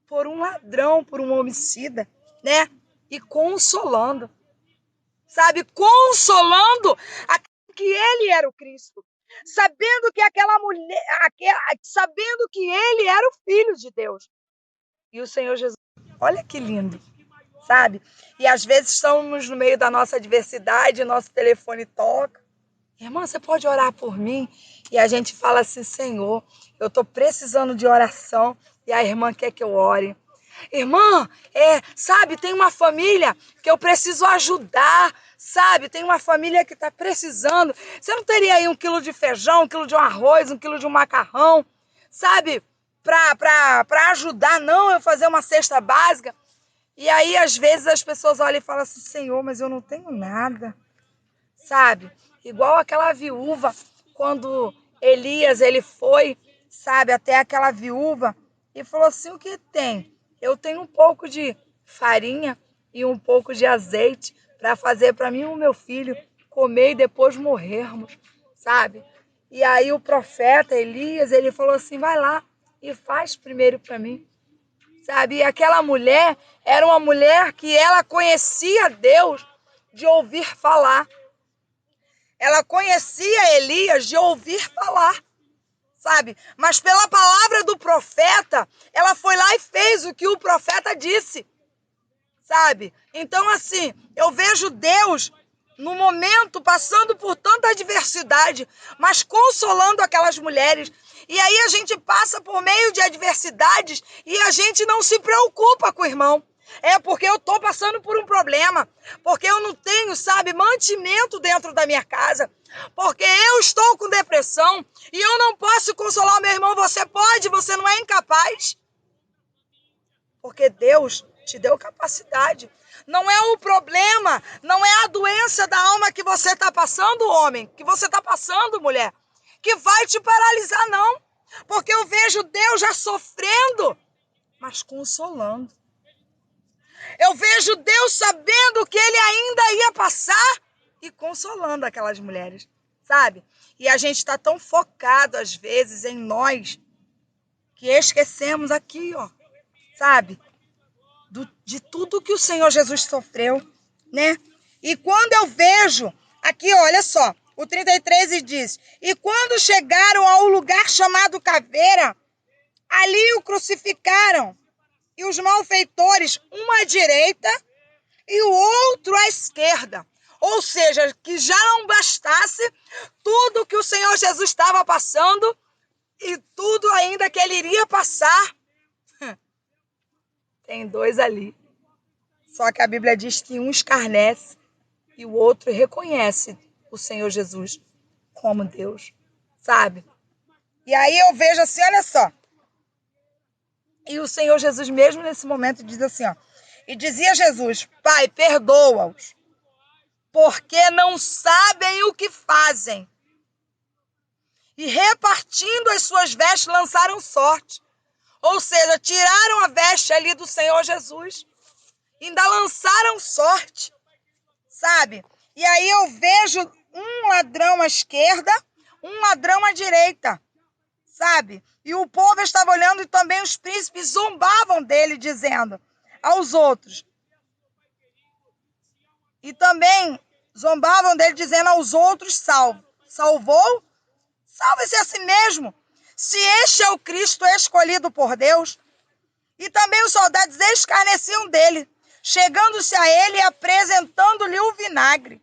por um ladrão, por um homicida, né? E consolando. Sabe, consolando que ele era o Cristo, sabendo que aquela mulher, sabendo que ele era o Filho de Deus. E o Senhor Jesus, olha que lindo, sabe? E às vezes estamos no meio da nossa adversidade, nosso telefone toca. Irmã, você pode orar por mim? E a gente fala assim, Senhor, eu estou precisando de oração e a irmã quer que eu ore. Irmã, sabe, tem uma família que eu preciso ajudar, sabe? Tem uma família que está precisando. Você não teria aí 1 quilo de feijão, 1 quilo de um arroz, 1 quilo de um macarrão, sabe? Para ajudar, não, eu fazer uma cesta básica. E aí, às vezes, as pessoas olham e falam assim, Senhor, mas eu não tenho nada, sabe? Igual aquela viúva, quando Elias, ele foi, sabe, até aquela viúva e falou assim, o que tem? Eu tenho um pouco de farinha e um pouco de azeite para fazer para mim e o meu filho comer e depois morrermos, sabe? E aí o profeta Elias, ele falou assim, vai lá e faz primeiro para mim, sabe? E aquela mulher era uma mulher que ela conhecia Deus de ouvir falar. Ela conhecia Elias de ouvir falar, sabe? Mas pela palavra do profeta, ela foi lá e fez o que o profeta disse, sabe? Então, assim, eu vejo Deus no momento passando por tanta adversidade, mas consolando aquelas mulheres. E aí a gente passa por meio de adversidades e a gente não se preocupa com o irmão. É porque eu estou passando por um problema, porque eu não tenho, sabe, mantimento dentro da minha casa, porque eu estou com depressão e eu não posso consolar o meu irmão. Você pode, você não é incapaz. Porque Deus te deu capacidade. Não é o problema, não é a doença da alma que você está passando, homem, que você está passando, mulher, que vai te paralisar, não. Porque eu vejo Deus já sofrendo, mas consolando. Eu vejo Deus sabendo que ele ainda ia passar e consolando aquelas mulheres, sabe? E a gente está tão focado, às vezes, em nós, que esquecemos aqui, ó, sabe? de tudo que o Senhor Jesus sofreu, né? E quando eu vejo, aqui olha só, o 33 diz, e quando chegaram ao lugar chamado Caveira, ali o crucificaram, e os malfeitores, um à direita e o outro à esquerda. Ou seja, que já não bastasse tudo que o Senhor Jesus estava passando e tudo ainda que ele iria passar. Tem dois ali. Só que a Bíblia diz que um escarnece e o outro reconhece o Senhor Jesus como Deus, sabe? E aí eu vejo assim, olha só. E o Senhor Jesus mesmo nesse momento diz assim, ó. E dizia Jesus, Pai, perdoa-os, porque não sabem o que fazem. E repartindo as suas vestes, lançaram sorte. Ou seja, tiraram a veste ali do Senhor Jesus. Ainda lançaram sorte, sabe? E aí eu vejo um ladrão à esquerda, um ladrão à direita, sabe? E o povo estava olhando e também os príncipes zombavam dele, dizendo aos outros. E também zombavam dele, dizendo aos outros, salvou? Salve-se a si mesmo, se este é o Cristo escolhido por Deus. E também os soldados escarneciam dele, chegando-se a ele e apresentando-lhe o vinagre.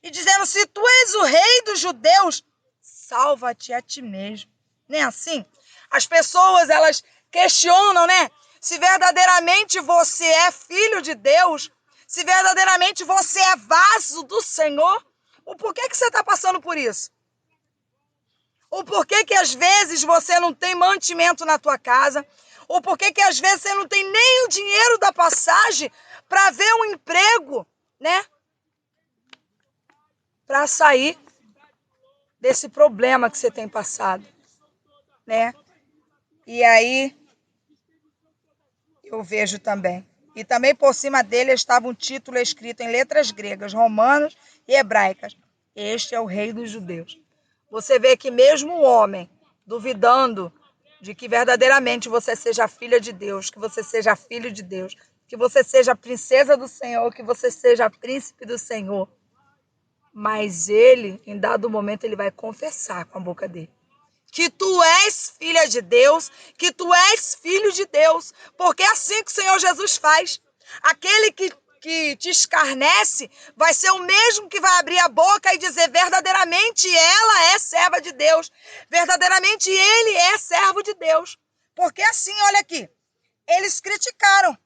E dizendo, se tu és o rei dos judeus, salva-te a ti mesmo. Não é assim? As pessoas, elas questionam, né? Se verdadeiramente você é filho de Deus, se verdadeiramente você é vaso do Senhor, o porquê que você está passando por isso? O porquê que às vezes você não tem mantimento na tua casa? O porquê que às vezes você não tem nem o dinheiro da passagem para ver um emprego, né? Para sair desse problema que você tem passado, né? E aí eu vejo também. E também por cima dele estava um título escrito em letras gregas, romanas e hebraicas. Este é o Rei dos Judeus. Você vê que mesmo o homem duvidando de que verdadeiramente você seja filha de Deus, que você seja filho de Deus, que você seja princesa do Senhor, que você seja príncipe do Senhor, mas ele, em dado momento, ele vai confessar com a boca dele que tu és filha de Deus, que tu és filho de Deus, porque é assim que o Senhor Jesus faz. Aquele que te escarnece vai ser o mesmo que vai abrir a boca e dizer verdadeiramente ela é serva de Deus, verdadeiramente ele é servo de Deus. Porque assim, olha aqui, eles criticaram,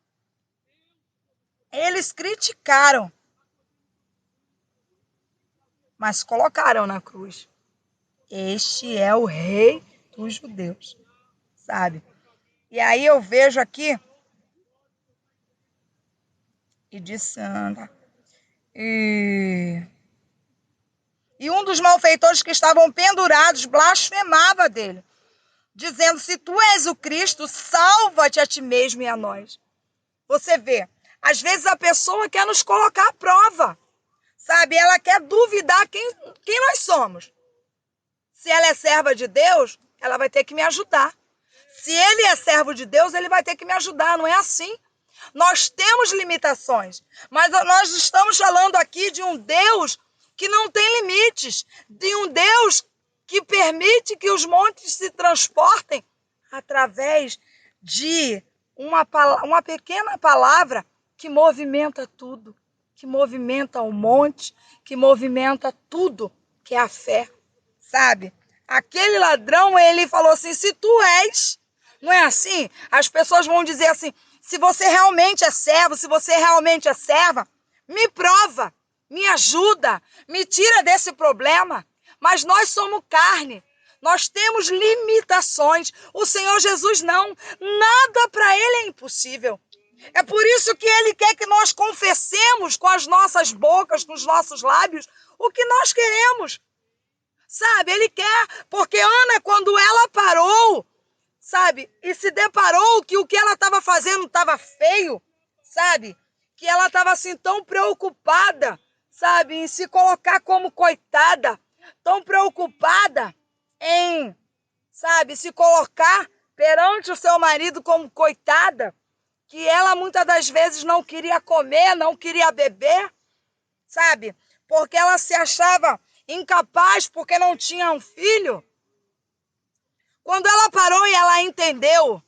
mas colocaram na cruz. Este é o Rei dos Judeus, sabe? E aí eu vejo aqui, e disse, e um dos malfeitores que estavam pendurados blasfemava dele, dizendo, se tu és o Cristo, salva-te a ti mesmo e a nós. Você vê, às vezes a pessoa quer nos colocar à prova, sabe? Ela quer duvidar quem nós somos. Se ela é serva de Deus, ela vai ter que me ajudar. Se ele é servo de Deus, ele vai ter que me ajudar. Não é assim. Nós temos limitações, mas nós estamos falando aqui de um Deus que não tem limites, de um Deus que permite que os montes se transportem através de uma pequena palavra que movimenta tudo, que movimenta o monte, que movimenta tudo, que é a fé, sabe? Aquele ladrão, ele falou assim, se tu és, não é assim? As pessoas vão dizer assim, se você realmente é servo, se você realmente é serva, me prova, me ajuda, me tira desse problema. Mas nós somos carne, nós temos limitações. O Senhor Jesus não, nada para ele é impossível. É por isso que ele quer que nós confessemos com as nossas bocas, com os nossos lábios, o que nós queremos. Sabe, ele quer, porque Ana, quando ela parou, sabe, e se deparou que o que ela estava fazendo estava feio, sabe, que ela estava assim tão preocupada, sabe, em se colocar como coitada, tão preocupada em, sabe, se colocar perante o seu marido como coitada, que ela muitas das vezes não queria comer, não queria beber, sabe? Porque ela se achava incapaz porque não tinha um filho. Quando ela parou e ela entendeu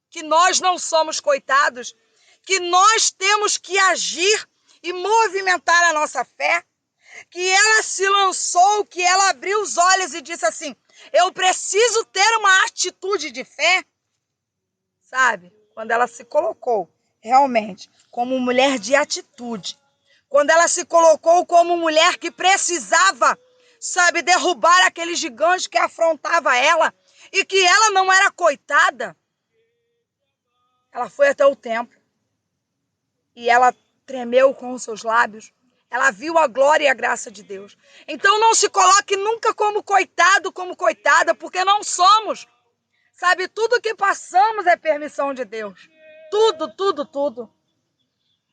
que nós não somos coitados, que nós temos que agir e movimentar a nossa fé, que ela se lançou, que ela abriu os olhos e disse assim, eu preciso ter uma atitude de fé, sabe? Quando ela se colocou realmente como mulher de atitude, quando ela se colocou como mulher que precisava, sabe, derrubar aquele gigante que afrontava ela e que ela não era coitada, ela foi até o templo e ela tremeu com os seus lábios. Ela viu a glória e a graça de Deus. Então não se coloque nunca como coitado, como coitada, porque não somos. Sabe, tudo que passamos é permissão de Deus. Tudo, tudo, tudo.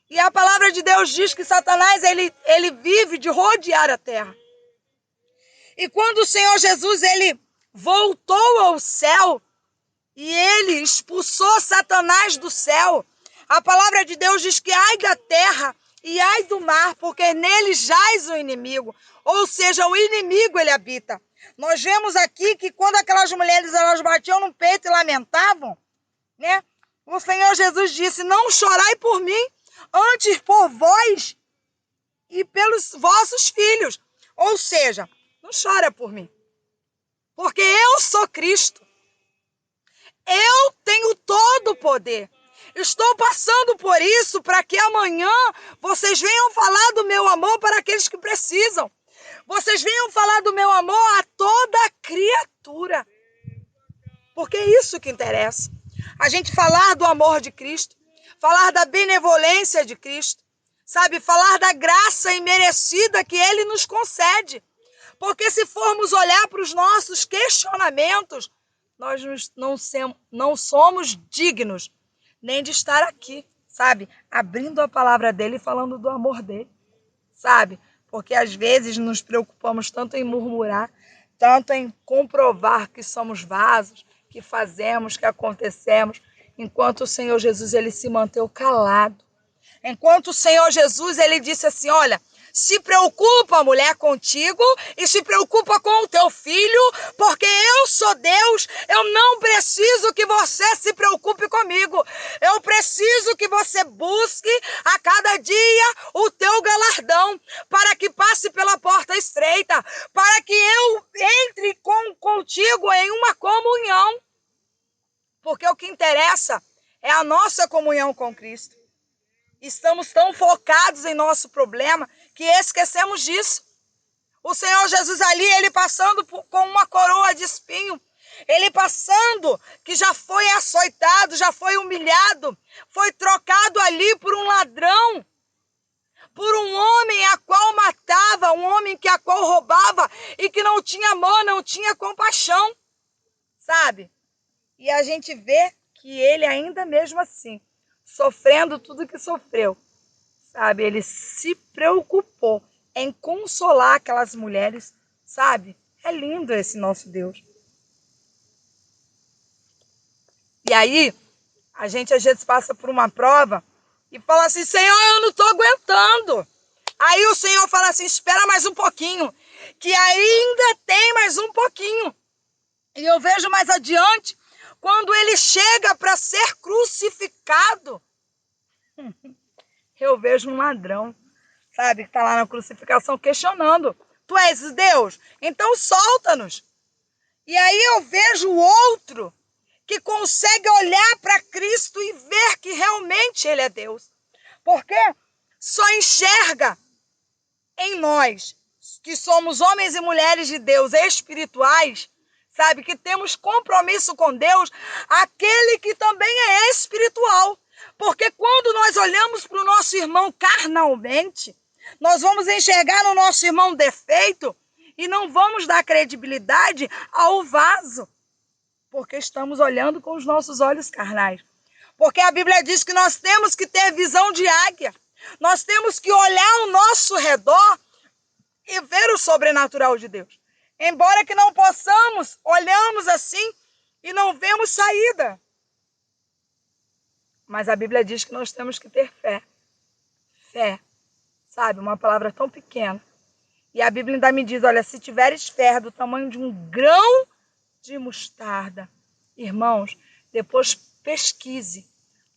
E a palavra de Deus diz que Satanás, ele vive de rodear a terra. E quando o Senhor Jesus, ele voltou ao céu e ele expulsou Satanás do céu, a palavra de Deus diz que ai da terra e ai do mar, porque nele jaz o inimigo. Ou seja, o inimigo ele habita. Nós vemos aqui que quando aquelas mulheres elas batiam no peito e lamentavam, né? O Senhor Jesus disse, não chorai por mim, antes por vós e pelos vossos filhos. Ou seja, não chora por mim, porque eu sou Cristo. Eu tenho todo o poder. Estou passando por isso para que amanhã vocês venham falar do meu amor para aqueles que precisam. Vocês venham falar do meu amor a toda criatura. Porque é isso que interessa. A gente falar do amor de Cristo, falar da benevolência de Cristo, sabe? Falar da graça imerecida que Ele nos concede. Porque se formos olhar para os nossos questionamentos, nós não somos dignos nem de estar aqui, sabe? Abrindo a palavra dele e falando do amor dele, sabe? Porque às vezes nos preocupamos tanto em murmurar, tanto em comprovar que somos vasos, que fazemos, que acontecemos, enquanto o Senhor Jesus ele se manteve calado. Enquanto o Senhor Jesus ele disse assim, olha, se preocupa, mulher, contigo e se preocupa com o teu filho, porque eu sou Deus, eu não preciso que você se preocupe comigo. Eu preciso que você busque a cada dia o teu galardão, para que passe pela porta estreita, para que eu entre contigo em uma comunhão. Porque o que interessa é a nossa comunhão com Cristo. Estamos tão focados em nosso problema que esquecemos disso. O Senhor Jesus ali, ele passando com uma coroa de espinho, ele passando que já foi açoitado, já foi humilhado, foi trocado ali por um ladrão, por um homem a qual matava, um homem a qual roubava e que não tinha amor, não tinha compaixão, sabe? E a gente vê que ele ainda mesmo assim, sofrendo tudo que sofreu, sabe? Ele se preocupou em consolar aquelas mulheres, sabe? É lindo esse nosso Deus. E aí, a gente às vezes passa por uma prova e fala assim, Senhor, eu não estou aguentando. Aí o Senhor fala assim, espera mais um pouquinho, que ainda tem mais um pouquinho. E eu vejo mais adiante, quando ele chega para ser crucificado, eu vejo um ladrão, sabe, que está lá na crucificação questionando, tu és Deus? Então solta-nos. E aí eu vejo o outro que consegue olhar para Cristo e ver que realmente ele é Deus. Porque só enxerga em nós, que somos homens e mulheres de Deus espirituais, sabe, que temos compromisso com Deus, aquele que também é espiritual. Porque quando nós olhamos para o nosso irmão carnalmente, nós vamos enxergar no nosso irmão defeito e não vamos dar credibilidade ao vaso, porque estamos olhando com os nossos olhos carnais. Porque a Bíblia diz que nós temos que ter visão de águia, nós temos que olhar ao nosso redor e ver o sobrenatural de Deus. Embora que não possamos, olhamos assim e não vemos saída. Mas a Bíblia diz que nós temos que ter fé. Fé, sabe? Uma palavra tão pequena. E a Bíblia ainda me diz, olha, se tiveres fé do tamanho de um grão de mostarda. Irmãos, depois pesquise.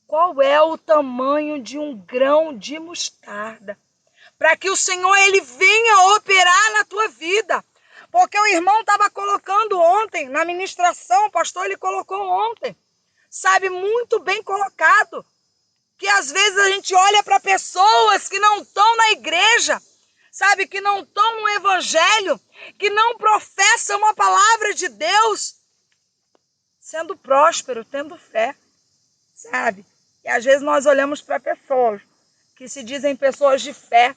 Qual é o tamanho de um grão de mostarda? Para que o Senhor, Ele venha operar na tua vida. Porque o irmão estava colocando ontem, na ministração, o pastor, ele colocou ontem. Sabe, muito bem colocado. Que às vezes a gente olha para pessoas que não estão na igreja, sabe, que não estão no evangelho, que não professam uma palavra de Deus, sendo próspero, tendo fé, sabe? E às vezes nós olhamos para pessoas que se dizem pessoas de fé,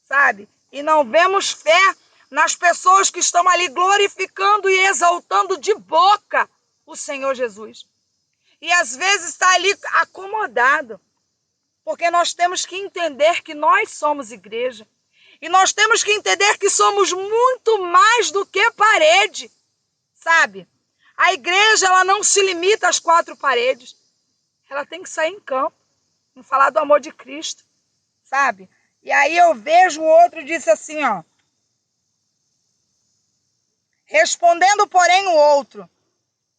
sabe? E não vemos fé nas pessoas que estão ali glorificando e exaltando de boca o Senhor Jesus. E às vezes está ali acomodado. Porque nós temos que entender que nós somos igreja. E nós temos que entender que somos muito mais do que parede. Sabe? A igreja, ela não se limita às 4 paredes. Ela tem que sair em campo. Em falar do amor de Cristo. Sabe? E aí eu vejo o outro disse assim, ó. Respondendo, porém, o outro.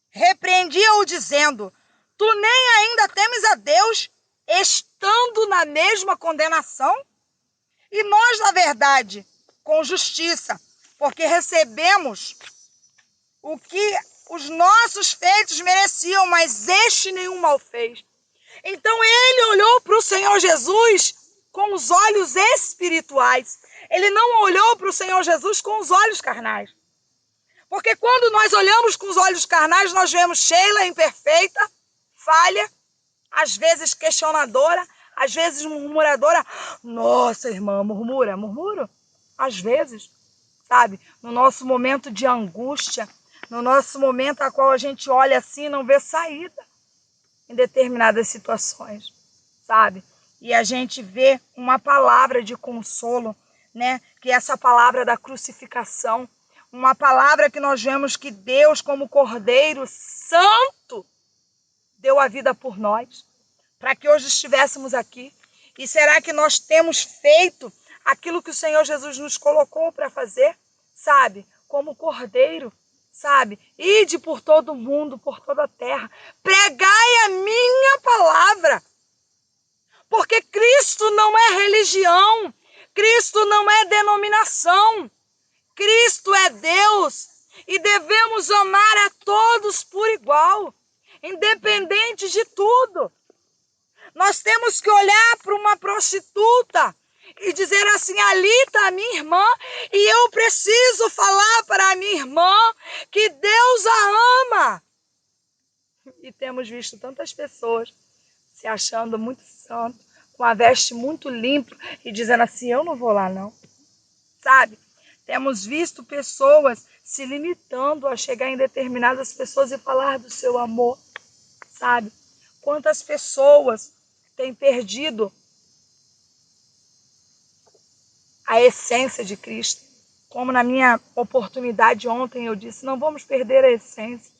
Repreendia-o dizendo, tu nem ainda temes a Deus, estando na mesma condenação? E nós, na verdade, com justiça, porque recebemos o que os nossos feitos mereciam, mas este nenhum mal fez. Então ele olhou para o Senhor Jesus com os olhos espirituais. Ele não olhou para o Senhor Jesus com os olhos carnais. Porque quando nós olhamos com os olhos carnais, nós vemos Sheila imperfeita, falha, às vezes questionadora, às vezes murmuradora. Nossa, irmã, murmuro. Às vezes, sabe? No nosso momento de angústia, no nosso momento a qual a gente olha assim e não vê saída em determinadas situações, sabe? E a gente vê uma palavra de consolo, né? Que é essa palavra da crucificação. Uma palavra que nós vemos que Deus, como Cordeiro Santo, deu a vida por nós, para que hoje estivéssemos aqui. E será que nós temos feito aquilo que o Senhor Jesus nos colocou para fazer? Sabe? Como Cordeiro, sabe? Ide por todo o mundo, por toda a terra. Pregai a minha palavra. Porque Cristo não é religião. Cristo não é denominação. Cristo é Deus e devemos amar a todos por igual, independente de tudo. Nós temos que olhar para uma prostituta e dizer assim, ali está a minha irmã e eu preciso falar para a minha irmã que Deus a ama. E temos visto tantas pessoas se achando muito santo, com a veste muito limpa e dizendo assim, eu não vou lá não, sabe? Temos visto pessoas se limitando a chegar em determinadas pessoas e falar do seu amor, sabe? Quantas pessoas têm perdido a essência de Cristo? Como na minha oportunidade ontem eu disse, não vamos perder a essência.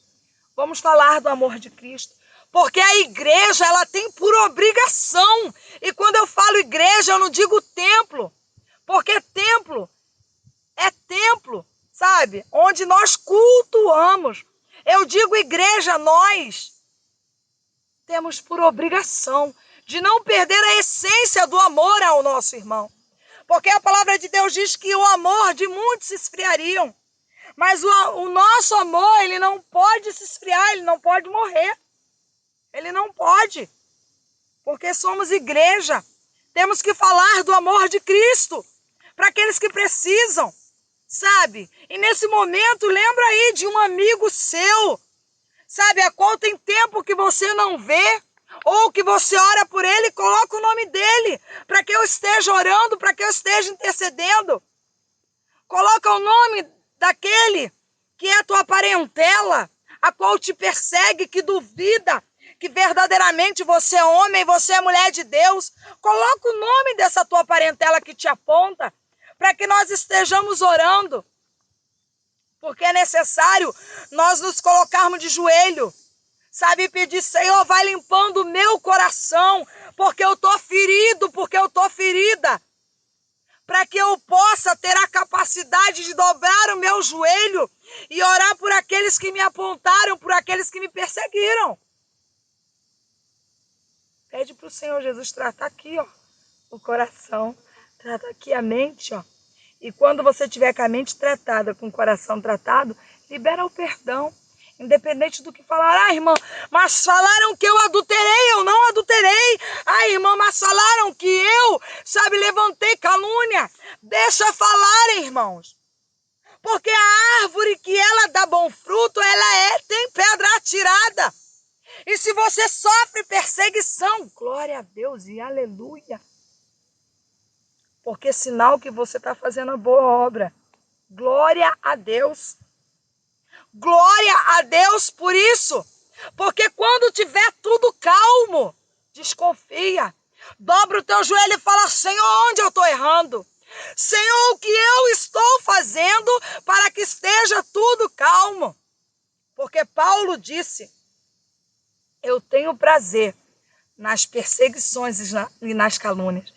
Vamos falar do amor de Cristo. Porque a igreja, ela tem por obrigação. E quando eu falo igreja, eu não digo templo. Porque templo é templo, sabe? Onde nós cultuamos. Eu digo igreja, nós temos por obrigação de não perder a essência do amor ao nosso irmão. Porque a palavra de Deus diz que o amor de muitos se esfriariam. Mas o nosso amor, ele não pode se esfriar, ele não pode morrer. Ele não pode. Porque somos igreja. Temos que falar do amor de Cristo para aqueles que precisam. Sabe? E nesse momento, lembra aí de um amigo seu, sabe? A qual tem tempo que você não vê, ou que você ora por ele e coloca o nome dele, para que eu esteja orando, para que eu esteja intercedendo. Coloca o nome daquele que é a tua parentela, a qual te persegue, que duvida que verdadeiramente você é homem, você é mulher de Deus. Coloca o nome dessa tua parentela que te aponta, para que nós estejamos orando. Porque é necessário nós nos colocarmos de joelho, sabe, pedir, Senhor, vai limpando o meu coração, porque eu tô ferido, porque eu tô ferida, para que eu possa ter a capacidade de dobrar o meu joelho e orar por aqueles que me apontaram, por aqueles que me perseguiram. Pede para o Senhor Jesus tratar aqui, ó, o coração, trata aqui a mente, ó. E quando você tiver com a mente tratada, com o coração tratado, libera o perdão. Independente do que falaram. Ah, irmã, mas falaram que eu adulterei, eu não adulterei. Ah, irmã, mas falaram que eu, sabe, levantei calúnia. Deixa falarem, irmãos. Porque a árvore que ela dá bom fruto, tem pedra atirada. E se você sofre perseguição, glória a Deus e aleluia. Porque é sinal que você está fazendo a boa obra. Glória a Deus. Glória a Deus por isso. Porque quando tiver tudo calmo, desconfia. Dobra o teu joelho e fala, Senhor, onde eu estou errando? Senhor, o que eu estou fazendo para que esteja tudo calmo? Porque Paulo disse, eu tenho prazer nas perseguições e nas calúnias.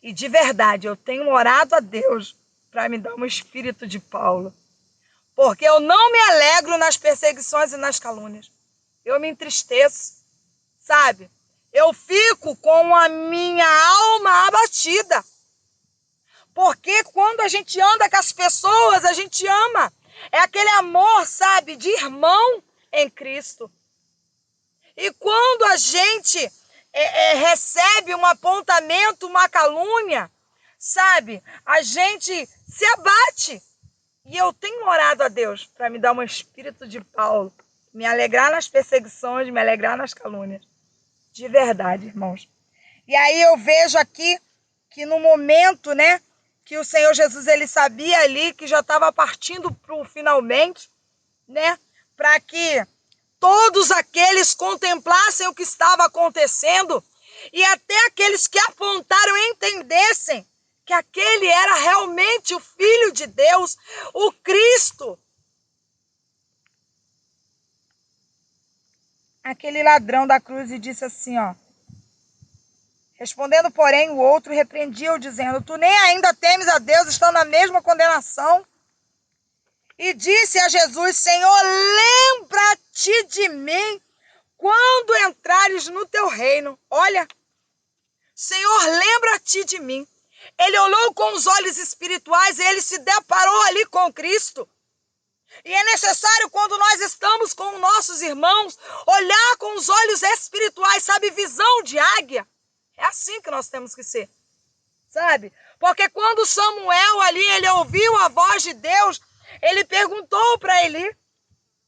E de verdade, eu tenho orado a Deus para me dar um espírito de Paulo. Porque eu não me alegro nas perseguições e nas calúnias. Eu me entristeço, sabe? Eu fico com a minha alma abatida. Porque quando a gente anda com as pessoas, a gente ama. É aquele amor, sabe, de irmão em Cristo. E quando a gente recebe um apontamento, uma calúnia, sabe, a gente se abate. E eu tenho orado a Deus para me dar um espírito de Paulo, me alegrar nas perseguições, me alegrar nas calúnias. De verdade, irmãos. E aí eu vejo aqui que no momento, né, que o Senhor Jesus, ele sabia ali que já estava partindo pro finalmente, né, para que todos aqueles contemplassem o que estava acontecendo e até aqueles que apontaram entendessem que aquele era realmente o Filho de Deus, o Cristo. Aquele ladrão da cruz e disse assim, ó. Respondendo, porém, o outro repreendia-o, dizendo, tu nem ainda temes a Deus, estão na mesma condenação. E disse a Jesus, Senhor, lembra-te de mim quando entrares no teu reino. Olha, Senhor, lembra-te de mim. Ele olhou com os olhos espirituais e ele se deparou ali com Cristo. E é necessário, quando nós estamos com nossos irmãos, olhar com os olhos espirituais, sabe, visão de águia. É assim que nós temos que ser, sabe? Porque quando Samuel ali, ele ouviu a voz de Deus, ele perguntou para Eli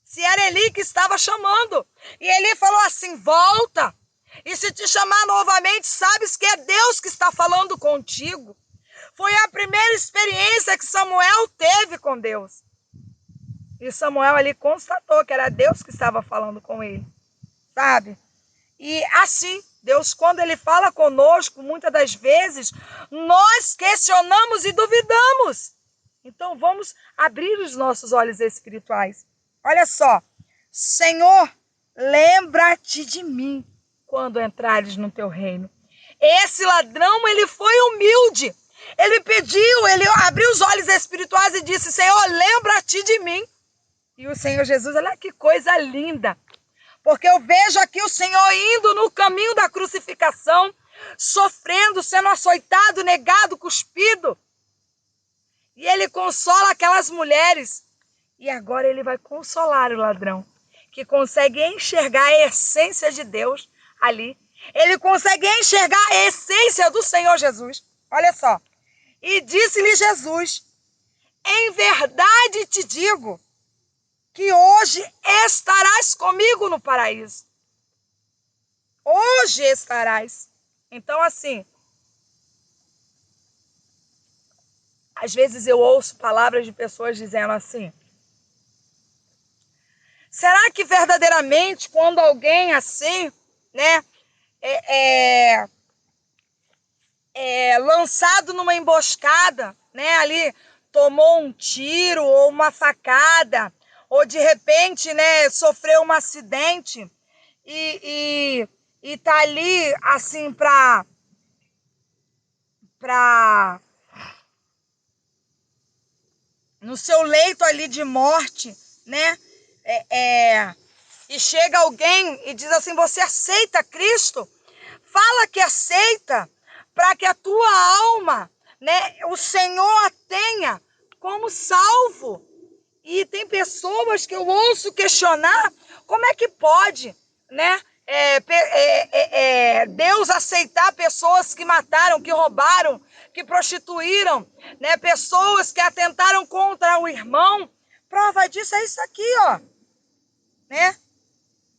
se era Eli que estava chamando. E Eli falou assim, volta. E se te chamar novamente, sabes que é Deus que está falando contigo. Foi a primeira experiência que Samuel teve com Deus. E Samuel ali constatou que era Deus que estava falando com ele, sabe? E assim, Deus, quando ele fala conosco, muitas das vezes, nós questionamos e duvidamos. Então vamos abrir os nossos olhos espirituais. Olha só, Senhor, lembra-te de mim quando entrares no teu reino. Esse ladrão, ele foi humilde. Ele pediu, ele abriu os olhos espirituais e disse, Senhor, lembra-te de mim. E o Senhor Jesus, olha que coisa linda. Porque eu vejo aqui o Senhor indo no caminho da crucificação, sofrendo, sendo açoitado, negado, cuspido. E ele consola aquelas mulheres. E agora ele vai consolar o ladrão, que consegue enxergar a essência de Deus ali. Ele consegue enxergar a essência do Senhor Jesus. Olha só. E disse-lhe Jesus, em verdade te digo, que hoje estarás comigo no paraíso. Hoje estarás. Então, assim, às vezes eu ouço palavras de pessoas dizendo assim, será que verdadeiramente quando alguém assim, né, lançado numa emboscada, né, ali tomou um tiro ou uma facada, ou de repente, né, sofreu um acidente, e tá ali assim pra no seu leito ali de morte, né? E chega alguém e diz assim: você aceita Cristo? Fala que aceita, para que a tua alma, né, o Senhor a tenha como salvo. E tem pessoas que eu ouço questionar como é que pode, né, Deus aceitar pessoas que mataram, que roubaram, que prostituíram, né, pessoas que atentaram contra o irmão. Prova disso é isso aqui, ó, né?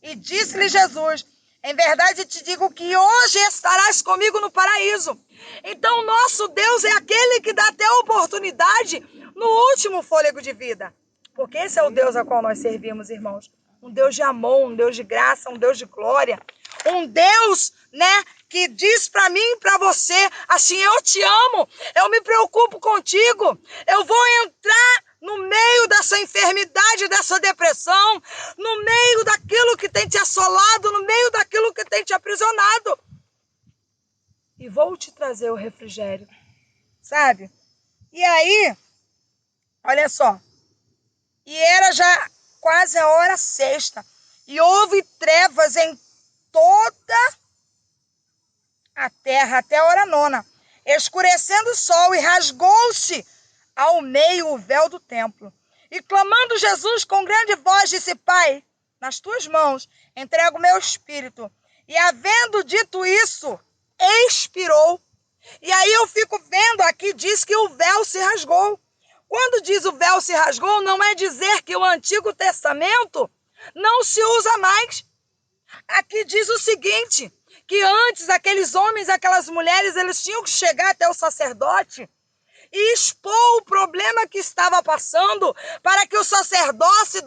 E disse-lhe Jesus: em verdade te digo que hoje estarás comigo no paraíso. Então, nosso Deus é aquele que dá até a oportunidade no último fôlego de vida. Porque esse é o Deus a qual nós servimos, irmãos. Um Deus de amor, um Deus de graça, um Deus de glória. Um Deus, né, que diz para mim e para você, assim: eu te amo, eu me preocupo contigo, eu vou entrar no meio dessa enfermidade, dessa depressão, no meio daquilo que tem te assolado, no meio daquilo que tem te aprisionado. E vou te trazer o refrigério, sabe? E aí, olha só, e era já quase a hora sexta, e houve trevas em toda a terra até a hora nona, escurecendo o sol, e rasgou-se ao meio o véu do templo. E clamando Jesus com grande voz, disse: Pai, nas tuas mãos entrego o meu espírito. E havendo dito isso, expirou. E aí eu fico vendo aqui, diz que o véu se rasgou. Quando diz o véu se rasgou, não é dizer que o Antigo Testamento não se usa mais. Aqui diz o seguinte, que antes aqueles homens, aquelas mulheres, eles tinham que chegar até o sacerdote e expor o problema que estava passando, para que o sacerdote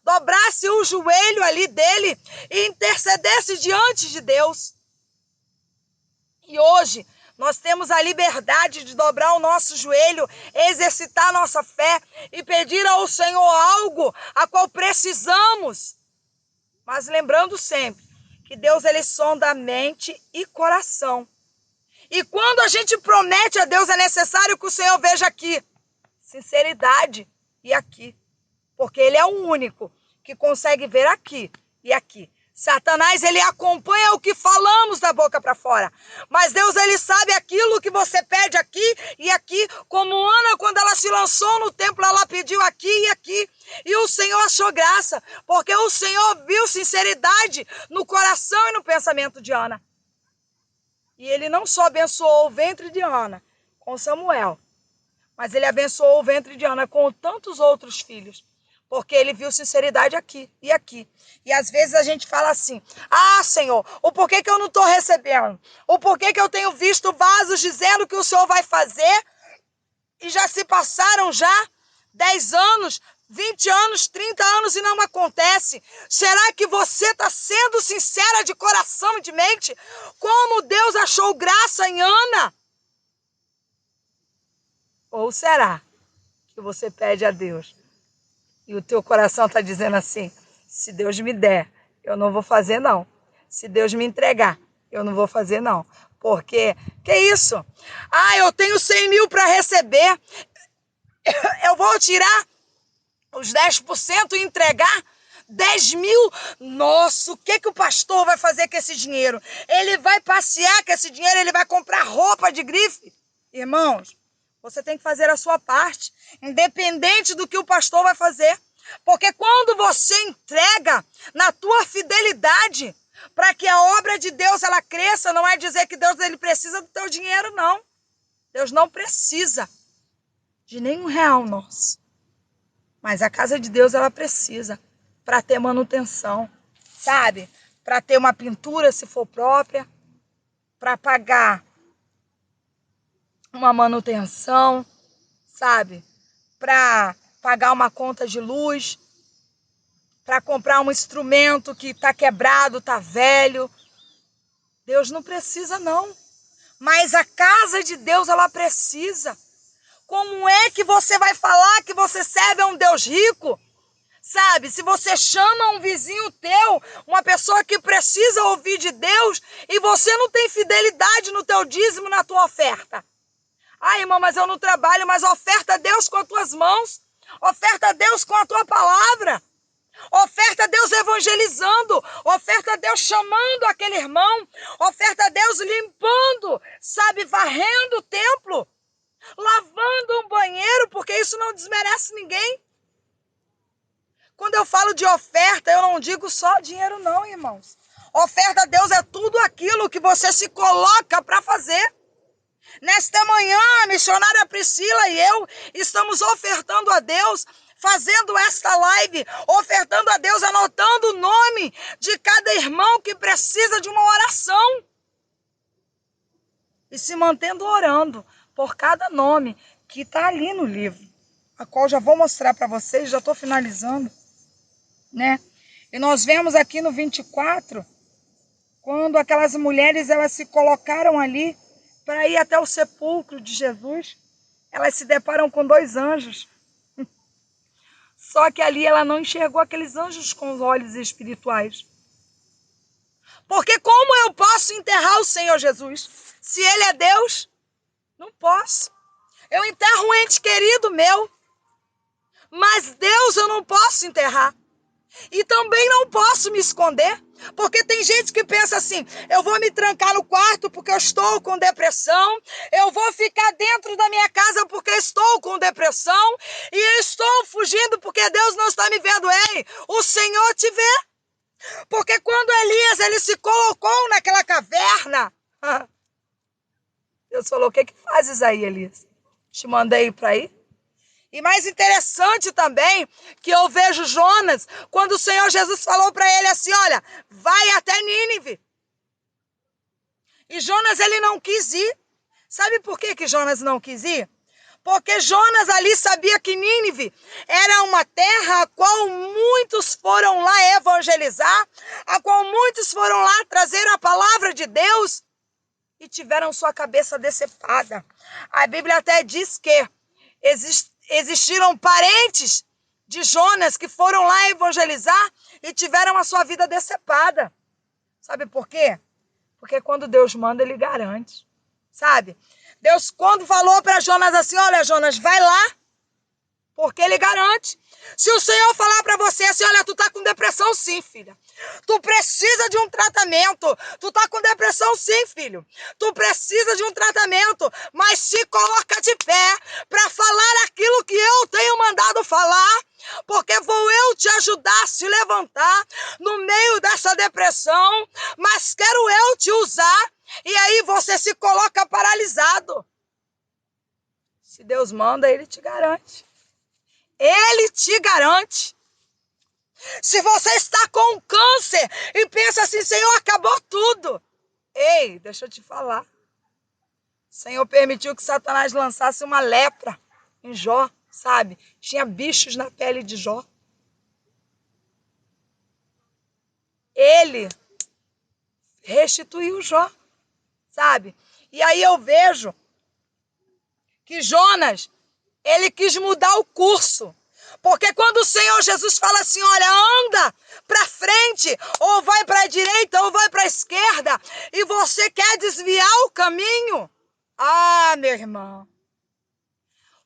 dobrasse o joelho ali dele e intercedesse diante de Deus. E hoje nós temos a liberdade de dobrar o nosso joelho, exercitar a nossa fé e pedir ao Senhor algo a qual precisamos. Mas lembrando sempre que Deus, ele sonda a mente e coração. E quando a gente promete a Deus, é necessário que o Senhor veja aqui sinceridade e aqui. Porque ele é o único que consegue ver aqui e aqui. Satanás, ele acompanha o que falamos da boca para fora. Mas Deus, ele sabe aquilo que você pede aqui e aqui. Como Ana, quando ela se lançou no templo, ela pediu aqui e aqui. E o Senhor achou graça, porque o Senhor viu sinceridade no coração e no pensamento de Ana. E ele não só abençoou o ventre de Ana com Samuel, mas ele abençoou o ventre de Ana com tantos outros filhos. Porque ele viu sinceridade aqui e aqui. E às vezes a gente fala assim: ah, Senhor, o porquê que eu não estou recebendo? O porquê que eu tenho visto vasos dizendo que o Senhor vai fazer? E já se passaram já 10 anos, 20 anos, 30 anos e não acontece. Será que você está sendo sincera de coração e de mente? Como Deus achou graça em Ana? Ou será que você pede a Deus e o teu coração está dizendo assim: se Deus me der, eu não vou fazer não. Se Deus me entregar, eu não vou fazer não. Porque, que isso? Ah, eu tenho 100 mil para receber. Eu vou tirar os 10% e entregar 10 mil. Nossa, o que o pastor vai fazer com esse dinheiro? Ele vai passear com esse dinheiro, ele vai comprar roupa de grife? Irmãos, você tem que fazer a sua parte, independente do que o pastor vai fazer. Porque quando você entrega na tua fidelidade para que a obra de Deus ela cresça, não é dizer que Deus ele precisa do teu dinheiro, não. Deus não precisa de nenhum real nosso. Mas a casa de Deus ela precisa para ter manutenção, sabe? Para ter uma pintura, se for própria, para pagar uma manutenção, sabe? Para pagar uma conta de luz, para comprar um instrumento que está quebrado, está velho. Deus não precisa, não. Mas a casa de Deus, ela precisa. Como é que você vai falar que você serve a um Deus rico Sabe, se você chama um vizinho teu, uma pessoa que precisa ouvir de Deus, e você não tem fidelidade no teu dízimo, na tua oferta. Ah, irmão, mas eu não trabalho, mas oferta a Deus com as tuas mãos. Oferta a Deus com a tua palavra. Oferta a Deus evangelizando. Oferta a Deus chamando aquele irmão. Oferta a Deus limpando, sabe, varrendo o templo. Lavando um banheiro, porque isso não desmerece ninguém. Quando eu falo de oferta, eu não digo só dinheiro não, irmãos. Oferta a Deus é tudo aquilo que você se coloca para fazer. Nesta manhã, a missionária Priscila e eu estamos ofertando a Deus, fazendo esta live, ofertando a Deus, anotando o nome de cada irmão que precisa de uma oração. E se mantendo orando por cada nome que está ali no livro, a qual já vou mostrar para vocês, já estou finalizando, né? E nós vemos aqui no 24, quando aquelas mulheres elas se colocaram ali para ir até o sepulcro de Jesus, elas se deparam com 2 anjos. Só que ali ela não enxergou aqueles anjos com os olhos espirituais. Porque como eu posso enterrar o Senhor Jesus? Se Ele é Deus, não posso. Eu enterro um ente querido meu, mas Deus eu não posso enterrar. E também não posso me esconder, porque tem gente que pensa assim, eu vou me trancar no quarto porque eu estou com depressão, eu vou ficar dentro da minha casa porque estou com depressão, e estou fugindo porque Deus não está me vendo. Ei, o Senhor te vê. Porque quando Elias ele se colocou naquela caverna, Deus falou, o que fazes aí, Elias? Te mandei para aí. E mais interessante também, que eu vejo Jonas, quando o Senhor Jesus falou para ele assim, olha, vai até Nínive. E Jonas, ele não quis ir. Sabe por que Jonas não quis ir? Porque Jonas ali sabia que Nínive era uma terra a qual muitos foram lá evangelizar, a qual muitos foram lá trazer a palavra de Deus e tiveram sua cabeça decepada. A Bíblia até diz que existiram parentes de Jonas que foram lá evangelizar e tiveram a sua vida decepada. Sabe por quê? Porque quando Deus manda, Ele garante. Sabe? Deus, quando falou para Jonas assim, olha, Jonas, vai lá, porque Ele garante. Se o Senhor falar para você assim, olha, tu tá com depressão sim, filha. Tu precisa de um tratamento. Tu tá com depressão sim, filho. Tu precisa de um tratamento, mas se coloca de pé para falar aquilo que eu tenho mandado falar, porque vou eu te ajudar a se levantar no meio dessa depressão, mas quero eu te usar, e aí você se coloca paralisado. Se Deus manda, Ele te garante. Ele te garante. Se você está com câncer e pensa assim, Senhor, acabou tudo. Ei, deixa eu te falar. O Senhor permitiu que Satanás lançasse uma lepra em Jó, sabe? Tinha bichos na pele de Jó. Ele restituiu Jó, sabe? E aí eu vejo que Jonas, ele quis mudar o curso. Porque quando o Senhor Jesus fala assim, olha, anda para frente, ou vai para a direita, ou vai para a esquerda, e você quer desviar o caminho, ah, meu irmão,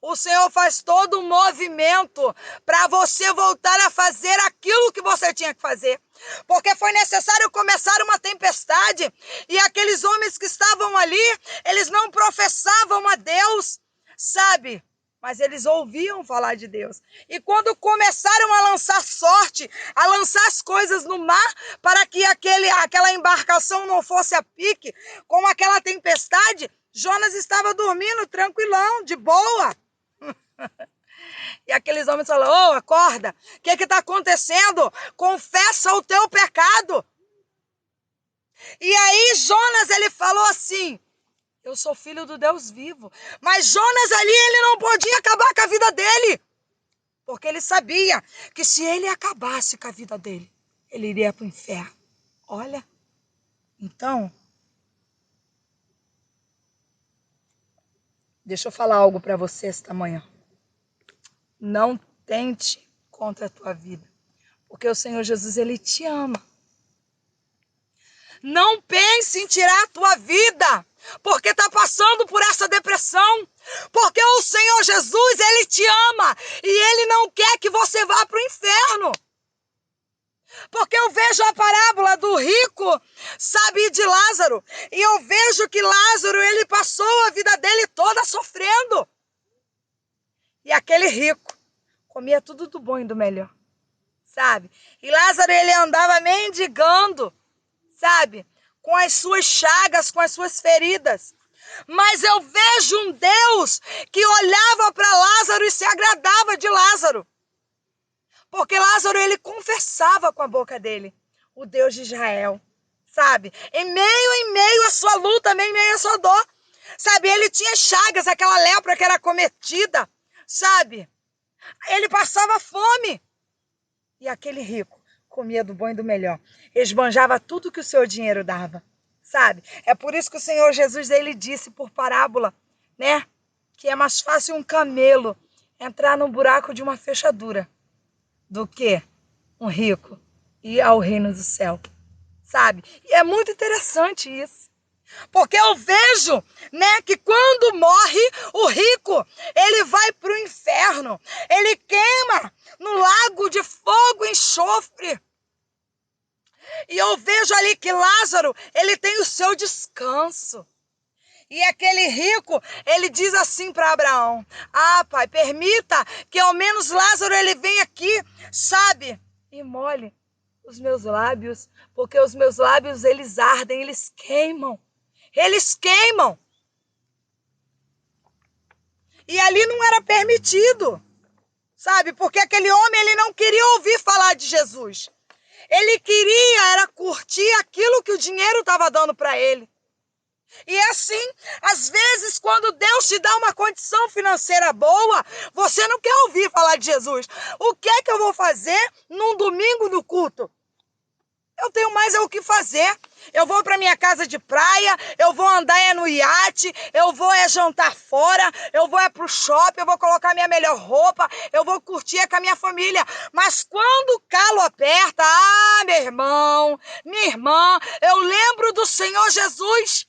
o Senhor faz todo um movimento para você voltar a fazer aquilo que você tinha que fazer. Porque foi necessário começar uma tempestade, e aqueles homens que estavam ali, eles não professavam a Deus, sabe? Mas eles ouviam falar de Deus. E quando começaram a lançar sorte, a lançar as coisas no mar, para que aquela embarcação não fosse a pique, com aquela tempestade, Jonas estava dormindo tranquilão, de boa. E aqueles homens falaram, acorda, o que está acontecendo? Confessa o teu pecado. E aí Jonas, ele falou assim, eu sou filho do Deus vivo. Mas Jonas ali, ele não podia acabar com a vida dele. Porque ele sabia que se ele acabasse com a vida dele, ele iria para o inferno. Olha, então, deixa eu falar algo para você esta manhã. Não tente contra a tua vida. Porque o Senhor Jesus, Ele te ama. Não pense em tirar a tua vida, porque está passando por essa depressão. Porque o Senhor Jesus, Ele te ama e Ele não quer que você vá para o inferno. Porque eu vejo a parábola do rico, sabe, e de Lázaro. E eu vejo que Lázaro, ele passou a vida dele toda sofrendo. E aquele rico comia tudo do bom e do melhor, sabe? E Lázaro, ele andava mendigando, sabe? Com as suas chagas, com as suas feridas. Mas eu vejo um Deus que olhava para Lázaro e se agradava de Lázaro. Porque Lázaro, ele confessava com a boca dele o Deus de Israel, sabe? Em meio à sua luta, em meio à sua dor, sabe? Ele tinha chagas, aquela lepra que era cometida, sabe? Ele passava fome. E aquele rico comia do bom e do melhor. Esbanjava tudo que o seu dinheiro dava, sabe? É por isso que o Senhor Jesus, ele disse por parábola, né? Que é mais fácil um camelo entrar no buraco de uma fechadura do que um rico ir ao reino do céu, sabe? E é muito interessante isso. Porque eu vejo, né, que quando morre o rico, ele vai para o inferno. Ele queima no lago de fogo e enxofre. E eu vejo ali que Lázaro, ele tem o seu descanso. E aquele rico, ele diz assim para Abraão: ah, pai, permita que ao menos Lázaro ele venha aqui, sabe? E molhe os meus lábios, porque os meus lábios, eles ardem, eles queimam. Eles queimam. E ali não era permitido, sabe? Porque aquele homem, ele não queria ouvir falar de Jesus. Ele queria era curtir aquilo que o dinheiro estava dando para ele. E é assim, às vezes, quando Deus te dá uma condição financeira boa, você não quer ouvir falar de Jesus. O que é que eu vou fazer num domingo no culto? Eu tenho mais o que fazer. Eu vou para minha casa de praia, eu vou andar no iate, eu vou jantar fora, eu vou pro shopping, eu vou colocar minha melhor roupa, eu vou curtir com a minha família. Mas quando o calo aperta, meu irmão, minha irmã, eu lembro do Senhor Jesus.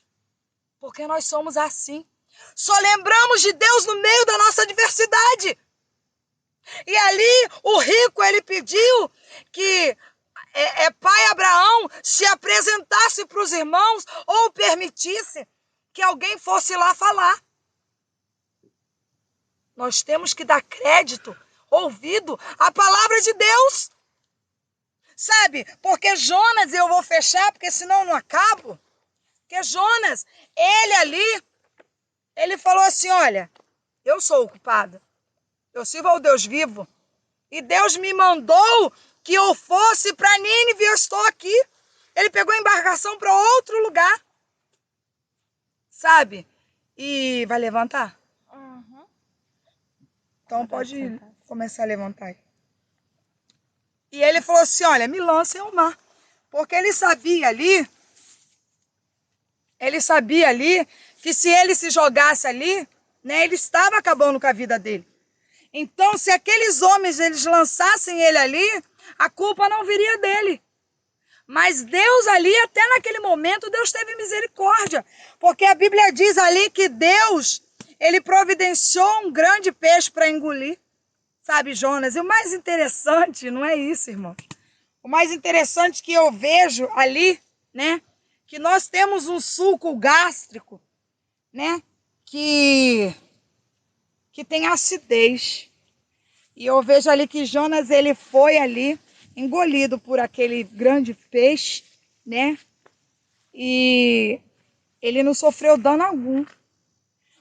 Porque nós somos assim. Só lembramos de Deus no meio da nossa adversidade. E ali o rico, ele pediu que pai Abraão se apresentasse para os irmãos ou permitisse que alguém fosse lá falar. Nós temos que dar crédito, ouvido à palavra de Deus. Sabe? Porque Jonas, eu vou fechar, porque senão eu não acabo. Porque Jonas, ele ali, ele falou assim: olha, eu sou o culpado. Eu sirvo ao Deus vivo. E Deus me mandou que eu fosse para Nínive e eu estou aqui. Ele pegou a embarcação para outro lugar. Sabe? E vai levantar? Uhum. Então pode começar a levantar. E ele falou assim: olha, me lancem ao mar. Porque ele sabia ali que se ele se jogasse ali, né, ele estava acabando com a vida dele. Então, se aqueles homens eles lançassem ele ali, a culpa não viria dele. Mas Deus ali, até naquele momento, Deus teve misericórdia. Porque a Bíblia diz ali que Deus, ele providenciou um grande peixe para engolir. Sabe, Jonas? E o mais interessante, não é isso, irmão. O mais interessante que eu vejo ali, né, que nós temos um suco gástrico, né, que tem acidez. E eu vejo ali que Jonas, ele foi ali engolido por aquele grande peixe, né? E ele não sofreu dano algum.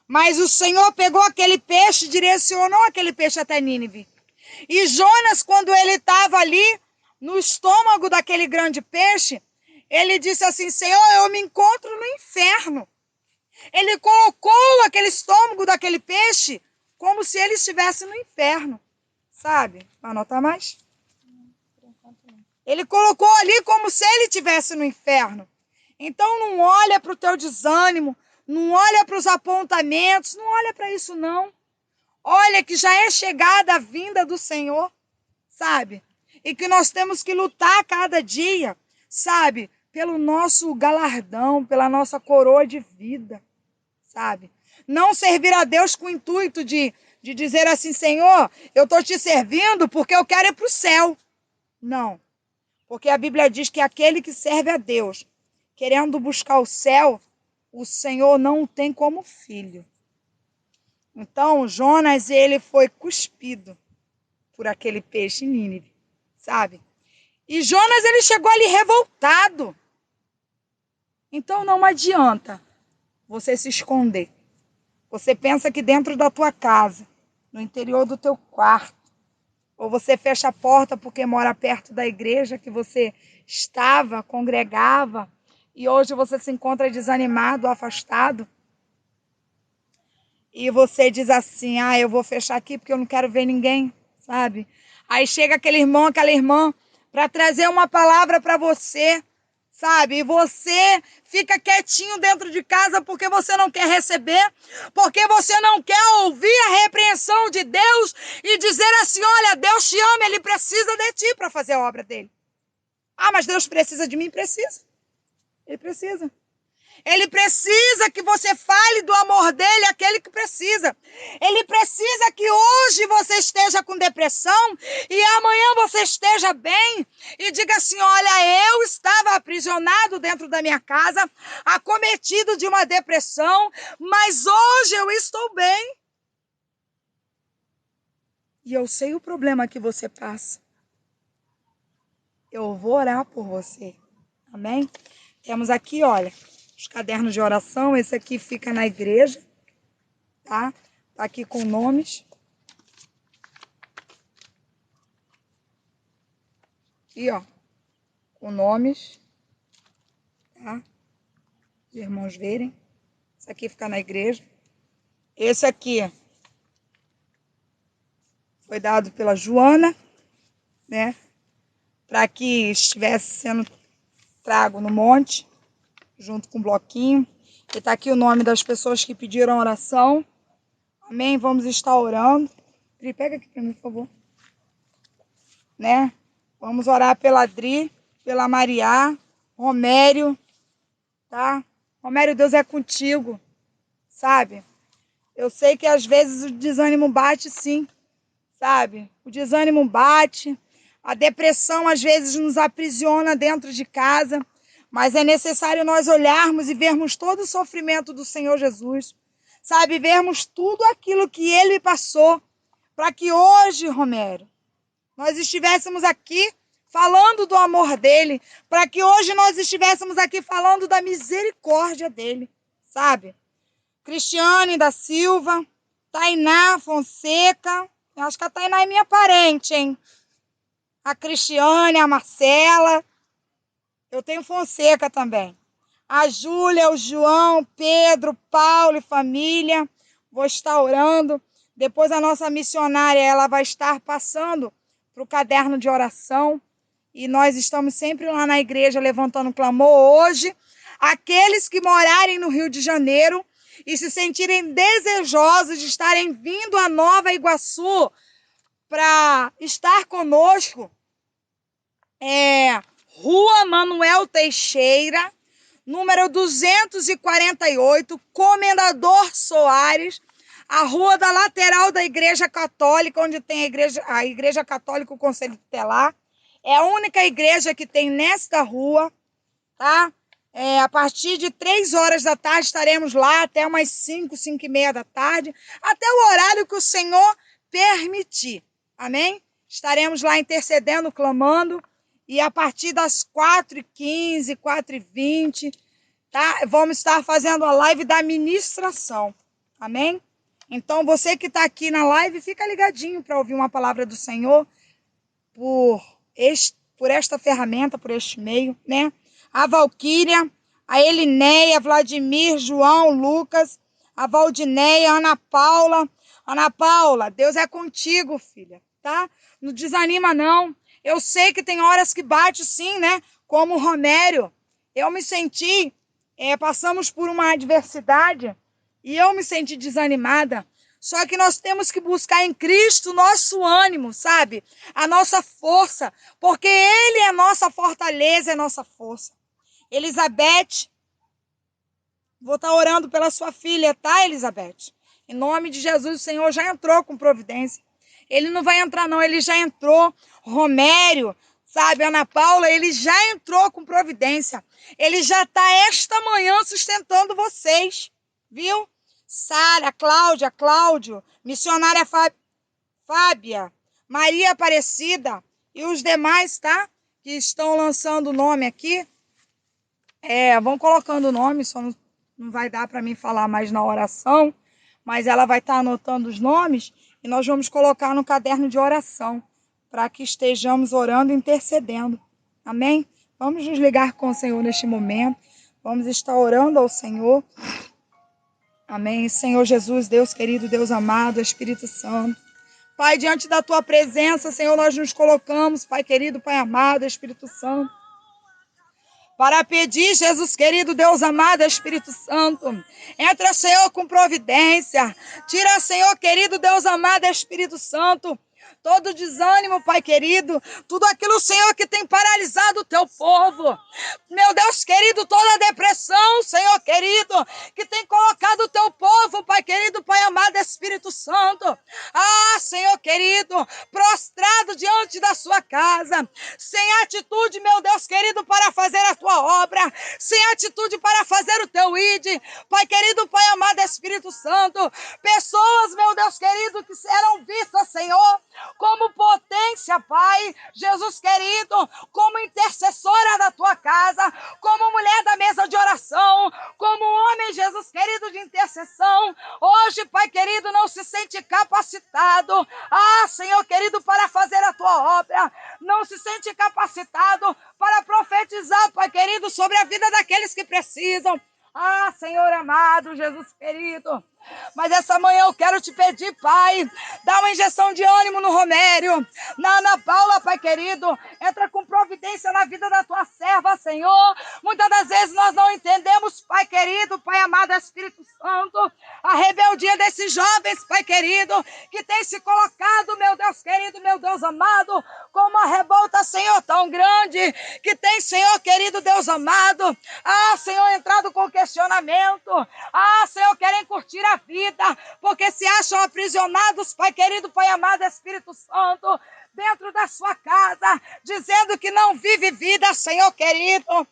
Mas o Senhor pegou aquele peixe, direcionou aquele peixe até Nínive. E Jonas, quando ele estava ali no estômago daquele grande peixe, ele disse assim: Senhor, eu me encontro no inferno. Ele colocou aquele estômago daquele peixe como se ele estivesse no inferno. Sabe? Anota mais. Ele colocou ali como se ele estivesse no inferno. Então não olha para o teu desânimo, não olha para os apontamentos, não olha para isso não. Olha que já é chegada a vinda do Senhor. sabe? E que nós temos que lutar cada dia, sabe? Pelo nosso galardão, pela nossa coroa de vida, sabe? Não servir a Deus com o intuito de dizer assim, Senhor, eu estou te servindo porque eu quero ir para o céu. Não, porque a Bíblia diz que aquele que serve a Deus, querendo buscar o céu, o Senhor não o tem como filho. Então, Jonas, ele foi cuspido por aquele peixe em Nínive, sabe? E Jonas, ele chegou ali revoltado. Então, não adianta você se esconder. Você pensa que dentro da tua casa, no interior do teu quarto, ou você fecha a porta porque mora perto da igreja que você estava, congregava, e hoje você se encontra desanimado, afastado, e você diz assim, eu vou fechar aqui porque eu não quero ver ninguém, sabe? Aí chega aquele irmão, aquela irmã, para trazer uma palavra para você, sabe? E você fica quietinho dentro de casa porque você não quer receber, porque você não quer ouvir a repreensão de Deus e dizer assim, olha, Deus te ama, Ele precisa de ti para fazer a obra dele. Mas Deus precisa de mim? Precisa. Ele precisa. Ele precisa que você fale do amor dele, aquele que precisa. Ele precisa que hoje você esteja com depressão e amanhã você esteja bem e diga assim, olha, eu estava aprisionado dentro da minha casa, acometido de uma depressão, mas hoje eu estou bem. E eu sei o problema que você passa. Eu vou orar por você. Amém? Temos aqui, olha, os cadernos de oração. Esse aqui fica na igreja, tá? Tá aqui com nomes. Aqui, ó, com nomes, tá? Os irmãos verem. Esse aqui fica na igreja. Esse aqui foi dado pela Joana, né? Para que estivesse sendo trago no monte, junto com o bloquinho. E tá aqui o nome das pessoas que pediram oração. Amém? Vamos estar orando. Dri, pega aqui para mim, por favor. Né? Vamos orar pela Dri, pela Maria, Romério, tá? Romério, Deus é contigo, sabe? Eu sei que às vezes o desânimo bate sim, sabe? O desânimo bate, a depressão às vezes nos aprisiona dentro de casa, mas é necessário nós olharmos e vermos todo o sofrimento do Senhor Jesus, sabe? Vermos tudo aquilo que Ele passou, para que hoje, Romério, nós estivéssemos aqui falando do amor dele, para que hoje nós estivéssemos aqui falando da misericórdia dele, sabe? Cristiane da Silva, Tainá Fonseca, eu acho que a Tainá é minha parente, hein? A Cristiane, a Marcela, eu tenho Fonseca também. A Júlia, o João, Pedro, Paulo e família, vou estar orando. Depois a nossa missionária, ela vai estar passando para o caderno de oração. E nós estamos sempre lá na igreja levantando clamor. Hoje, aqueles que morarem no Rio de Janeiro e se sentirem desejosos de estarem vindo a Nova Iguaçu para estar conosco, Rua Manuel Teixeira, número 248, Comendador Soares, a rua da lateral da Igreja Católica, onde tem a Igreja Católica, o Conselho Tutelar. É a única igreja que tem nesta rua, tá? A partir de 3 horas da tarde estaremos lá até umas 5, 5 e meia da tarde, até o horário que o Senhor permitir. Amém? Estaremos lá intercedendo, clamando, e a partir das 4h15, 4h20, tá? Vamos estar fazendo a live da ministração. Amém? Então, você que está aqui na live, fica ligadinho para ouvir uma palavra do Senhor por esta ferramenta, por este meio, né? A Valquíria, a Elinéia, Vladimir, João, Lucas, a Valdinéia, Ana Paula. Ana Paula, Deus é contigo, filha, tá? Não desanima, não. Eu sei que tem horas que bate sim, né? Como o Romério. Eu me senti, passamos por uma adversidade e eu me senti desanimada. Só que nós temos que buscar em Cristo o nosso ânimo, sabe? A nossa força, porque Ele é a nossa fortaleza, é a nossa força. Elizabeth, vou estar orando pela sua filha, tá, Elizabeth? Em nome de Jesus, o Senhor já entrou com providência. Ele não vai entrar não, ele já entrou. Romério, sabe, Ana Paula, ele já entrou com providência. Ele já está esta manhã sustentando vocês, viu? Sara, Cláudia, Cláudio, missionária Fábia, Maria Aparecida e os demais, tá? Que estão lançando o nome aqui. Vão colocando o nome, só não vai dar para mim falar mais na oração, mas ela vai estar anotando os nomes e nós vamos colocar no caderno de oração, para que estejamos orando e intercedendo. Amém? Vamos nos ligar com o Senhor neste momento. Vamos estar orando ao Senhor. Amém. Senhor Jesus, Deus querido, Deus amado, Espírito Santo. Pai, diante da tua presença, Senhor, nós nos colocamos, Pai querido, Pai amado, Espírito Santo, para pedir, Jesus querido, Deus amado, Espírito Santo, entra, Senhor, com providência. Tira, Senhor querido, Deus amado, Espírito Santo, todo desânimo, Pai querido, tudo aquilo, Senhor, que tem paralisado o teu povo. Meu Deus querido, toda depressão, Senhor querido, que tem colocado o teu povo, Pai querido, Pai amado, Espírito Santo. Senhor querido, prostrado diante da sua casa, sem atitude, meu Deus querido, para fazer a tua obra, sem atitude para fazer o teu ID, Pai querido, Pai amado, Espírito Santo. Pessoas, meu Deus querido, que serão vistas, Senhor, como potência, Pai, Jesus querido, como intercessora da tua casa, como mulher da mesa de oração, como homem, Jesus querido, de intercessão. Hoje, Pai querido, não se sente capacitado, Senhor querido, para fazer a tua obra, não se sente capacitado para profetizar, Pai querido, sobre a vida daqueles que precisam. Senhor amado, Jesus querido, mas essa manhã eu quero te pedir, Pai, dá uma injeção de ânimo no Romério, na Ana Paula, Pai querido, entra com providência na vida da tua serva, Senhor. Muitas das vezes nós não entendemos, Pai querido, Pai amado, Espírito Santo, a rebeldia desses jovens, Pai querido, que tem se colocado, meu Deus querido, meu Deus amado, com uma revolta, Senhor, tão grande, que tem, Senhor querido, Deus amado, Senhor, entrado com questionamento, Senhor, querem curtir a vida, porque se acham aprisionados, Pai querido, Pai amado, Espírito Santo, dentro da sua casa, dizendo que não vive vida, Senhor querido.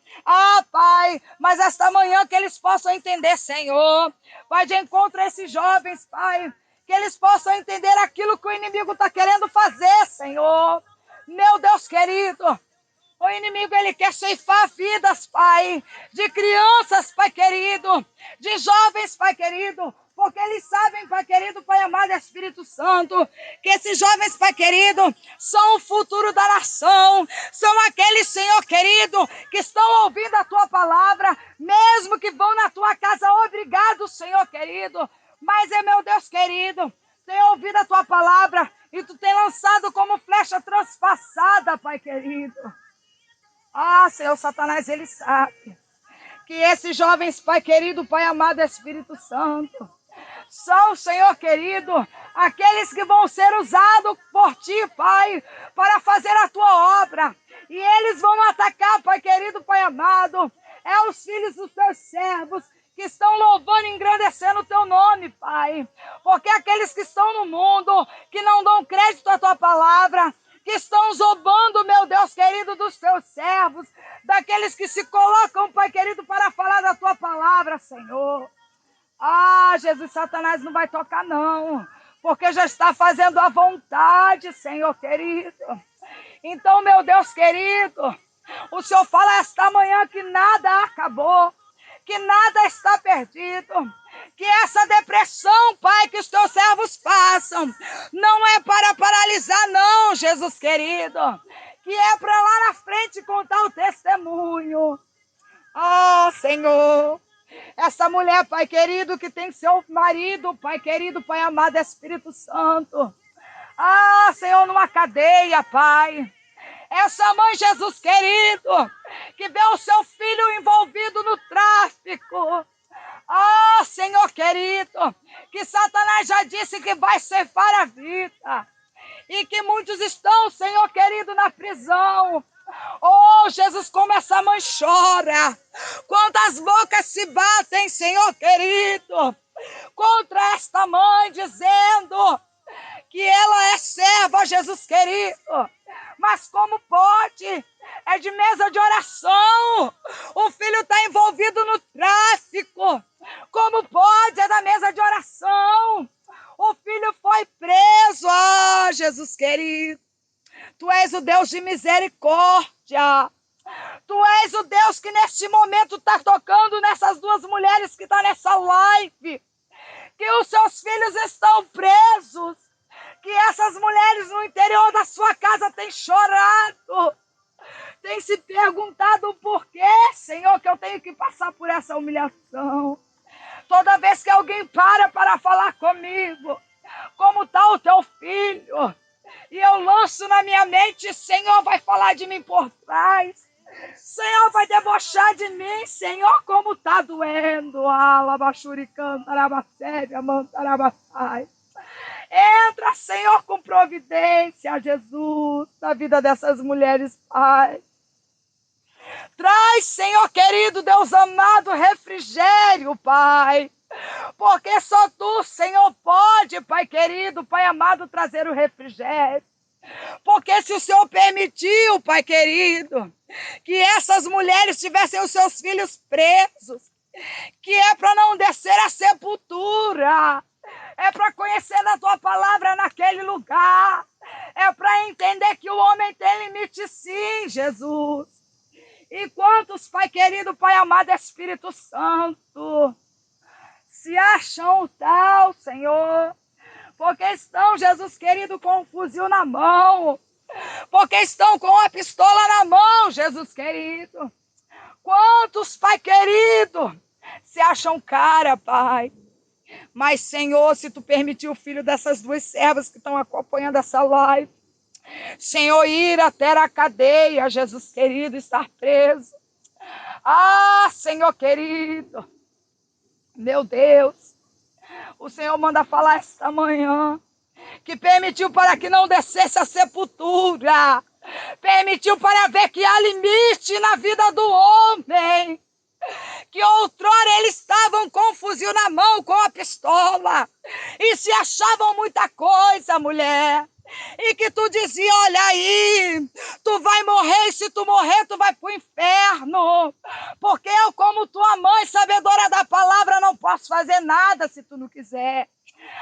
Pai, mas esta manhã que eles possam entender, Senhor, vai de encontro a esses jovens, Pai, que eles possam entender aquilo que o inimigo está querendo fazer, Senhor. Meu Deus querido, o inimigo, ele quer ceifar vidas, Pai, de crianças, Pai querido, de jovens, Pai querido, porque eles sabem, Pai querido, Pai amado, Espírito Santo, que esses jovens, Pai querido, são o futuro da nação, são aqueles, Senhor querido, que estão ouvindo a tua palavra, mesmo que vão na tua casa, obrigado, Senhor querido, mas meu Deus querido, tem ouvido a tua palavra e tu tem lançado como flecha transpassada, Pai querido. Senhor, Satanás, ele sabe que esses jovens, Pai querido, Pai amado, Espírito Santo, são, Senhor querido, aqueles que vão ser usados por Ti, Pai, para fazer a Tua obra. E eles vão atacar, Pai querido, Pai amado, os filhos dos Teus servos, que estão louvando e engrandecendo o Teu nome, Pai. Porque aqueles que estão no mundo, que não dão crédito à Tua palavra, que estão zombando, meu Deus querido, dos Teus servos, daqueles que se colocam, Pai querido, para falar da Tua palavra, Senhor. Jesus, Satanás não vai tocar não, porque já está fazendo a vontade, Senhor querido. Então, meu Deus querido, o Senhor fala esta manhã que nada acabou, que nada está perdido, que essa depressão, Pai, que os Teus servos passam, não é para paralisar não, Jesus querido, que é para lá na frente contar o testemunho. Senhor, essa mulher, Pai querido, que tem seu marido, Pai querido, Pai amado, Espírito Santo. Senhor, numa cadeia, Pai. Essa mãe, Jesus querido, que vê o seu filho envolvido no tráfico. Senhor querido, que Satanás já disse que vai ceifar a vida. E que muitos estão, Senhor querido, na prisão. Oh, Jesus, como essa mãe chora. Quantas bocas se batem, Senhor querido, contra esta mãe, dizendo que ela é serva, Jesus querido. Mas como pode? É de mesa de oração. O filho está envolvido no tráfico. Como pode? É da mesa de oração. O filho foi preso. Ah, Jesus querido. Tu és o Deus de misericórdia. Tu és o Deus que neste momento está tocando nessas duas mulheres que estão nessa live. Que os seus filhos estão presos. Que essas mulheres no interior da sua casa têm chorado. Têm se perguntado o porquê, Senhor, que eu tenho que passar por essa humilhação. Toda vez que alguém para falar comigo, como está o teu filho? E eu lanço na minha mente, Senhor vai falar de mim por trás. Senhor vai debochar de mim, Senhor, como está doendo. Entra, Senhor, com providência, Jesus, na vida dessas mulheres, Pai. Traz, Senhor querido, Deus amado, refrigério, Pai. Porque só Tu, Senhor, pode, Pai querido, Pai amado, trazer o refrigério. Porque se o Senhor permitiu, Pai querido, que essas mulheres tivessem os seus filhos presos, que é para não descer à sepultura, é para conhecer a Tua palavra naquele lugar, é para entender que o homem tem limite sim, Jesus. E quantos, Pai querido, Pai amado, Espírito Santo, se acham tal, Senhor, porque estão, Jesus querido, com um fuzil na mão, porque estão com a pistola na mão, Jesus querido. Quantos, Pai querido, se acham cara, Pai. Mas, Senhor, se Tu permitir o filho dessas duas servas que estão acompanhando essa live, Senhor, ir até a cadeia, Jesus querido, estar preso. Ah, Senhor querido, meu Deus, o Senhor manda falar esta manhã que permitiu para que não descesse a sepultura, permitiu para ver que há limite na vida do homem, que outrora eles estavam com o fuzil na mão, com a pistola, e se achavam muita coisa, mulher. E que Tu dizia, olha aí, tu vai morrer, e se tu morrer, tu vai pro inferno. Porque eu, como tua mãe, sabedora da palavra, não posso fazer nada se tu não quiser.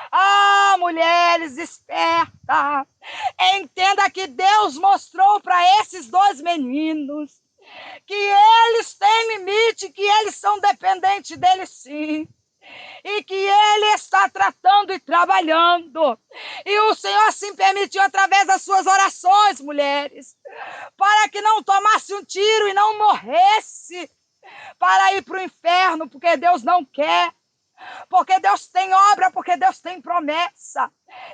Ah, mulheres, esperta. Entenda que Deus mostrou para esses dois meninos que eles têm limite, que eles são dependentes dele sim. E que Ele está tratando e trabalhando. E o Senhor assim permitiu através das suas orações, mulheres, para que não tomasse um tiro e não morresse, para ir para o inferno, porque Deus não quer. Porque Deus tem obra, porque Deus tem promessa.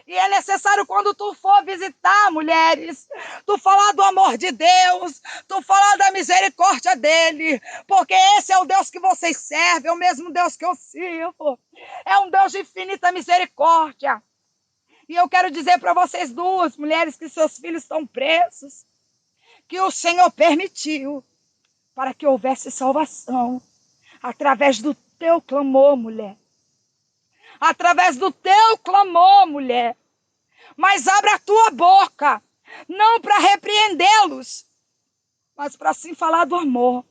E é necessário quando tu for visitar, mulheres, tu falar do amor de Deus, tu falar da misericórdia dele, porque esse é o Deus que vocês servem, é o mesmo Deus que eu sirvo. É um Deus de infinita misericórdia. E eu quero dizer para vocês duas, mulheres, que seus filhos estão presos, que o Senhor permitiu para que houvesse salvação através do teu clamor, mulher. Através do teu clamor, mulher. Mas abra a tua boca, não para repreendê-los, mas para sim falar do amor.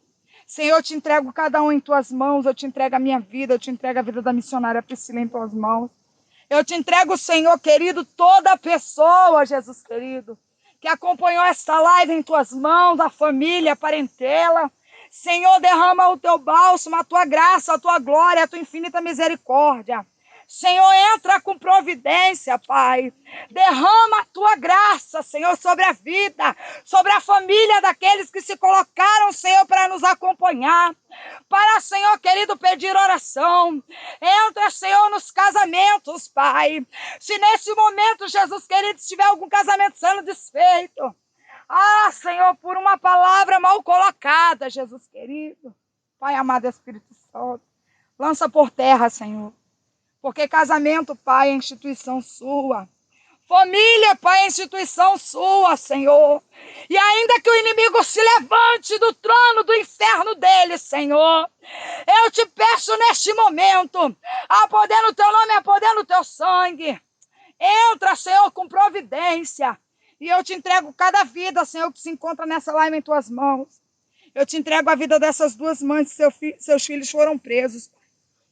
Senhor, eu te entrego cada um em tuas mãos, eu te entrego a minha vida, eu te entrego a vida da missionária Priscila em tuas mãos. Eu te entrego, Senhor querido, toda pessoa, Jesus querido, que acompanhou esta live em tuas mãos, a família, a parentela. Senhor, derrama o teu bálsamo, a tua graça, a tua glória, a tua infinita misericórdia. Senhor, entra com providência, Pai. Derrama a tua graça, Senhor, sobre a vida, sobre a família daqueles que se colocaram, Senhor, para nos acompanhar. Para, Senhor querido, pedir oração. Entra, Senhor, nos casamentos, Pai. Se nesse momento, Jesus querido, se tiver algum casamento sendo desfeito, ah, Senhor, por uma palavra mal colocada, Jesus querido. Pai amado Espírito Santo, lança por terra, Senhor. Porque casamento, Pai, é instituição sua. Família, Pai, é instituição sua, Senhor. E ainda que o inimigo se levante do trono do inferno dele, Senhor, eu te peço neste momento, a poder no teu nome, a poder no teu sangue, entra, Senhor, com providência. E eu te entrego cada vida, Senhor, que se encontra nessa live em tuas mãos. Eu te entrego a vida dessas duas mães que seus filhos foram presos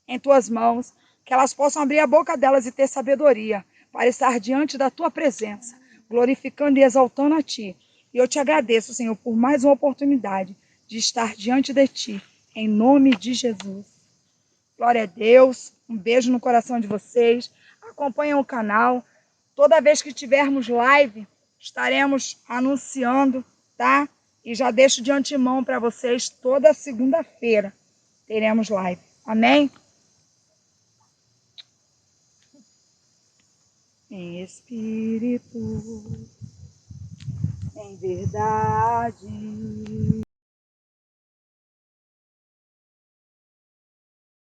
em tuas mãos. Que elas possam abrir a boca delas e ter sabedoria para estar diante da tua presença, glorificando e exaltando a ti. E eu te agradeço, Senhor, por mais uma oportunidade de estar diante de ti, em nome de Jesus. Glória a Deus, um beijo no coração de vocês, acompanhem o canal. Toda vez que tivermos live, estaremos anunciando, tá? E já deixo de antemão para vocês, toda segunda-feira teremos live. Amém? Em espírito, em verdade.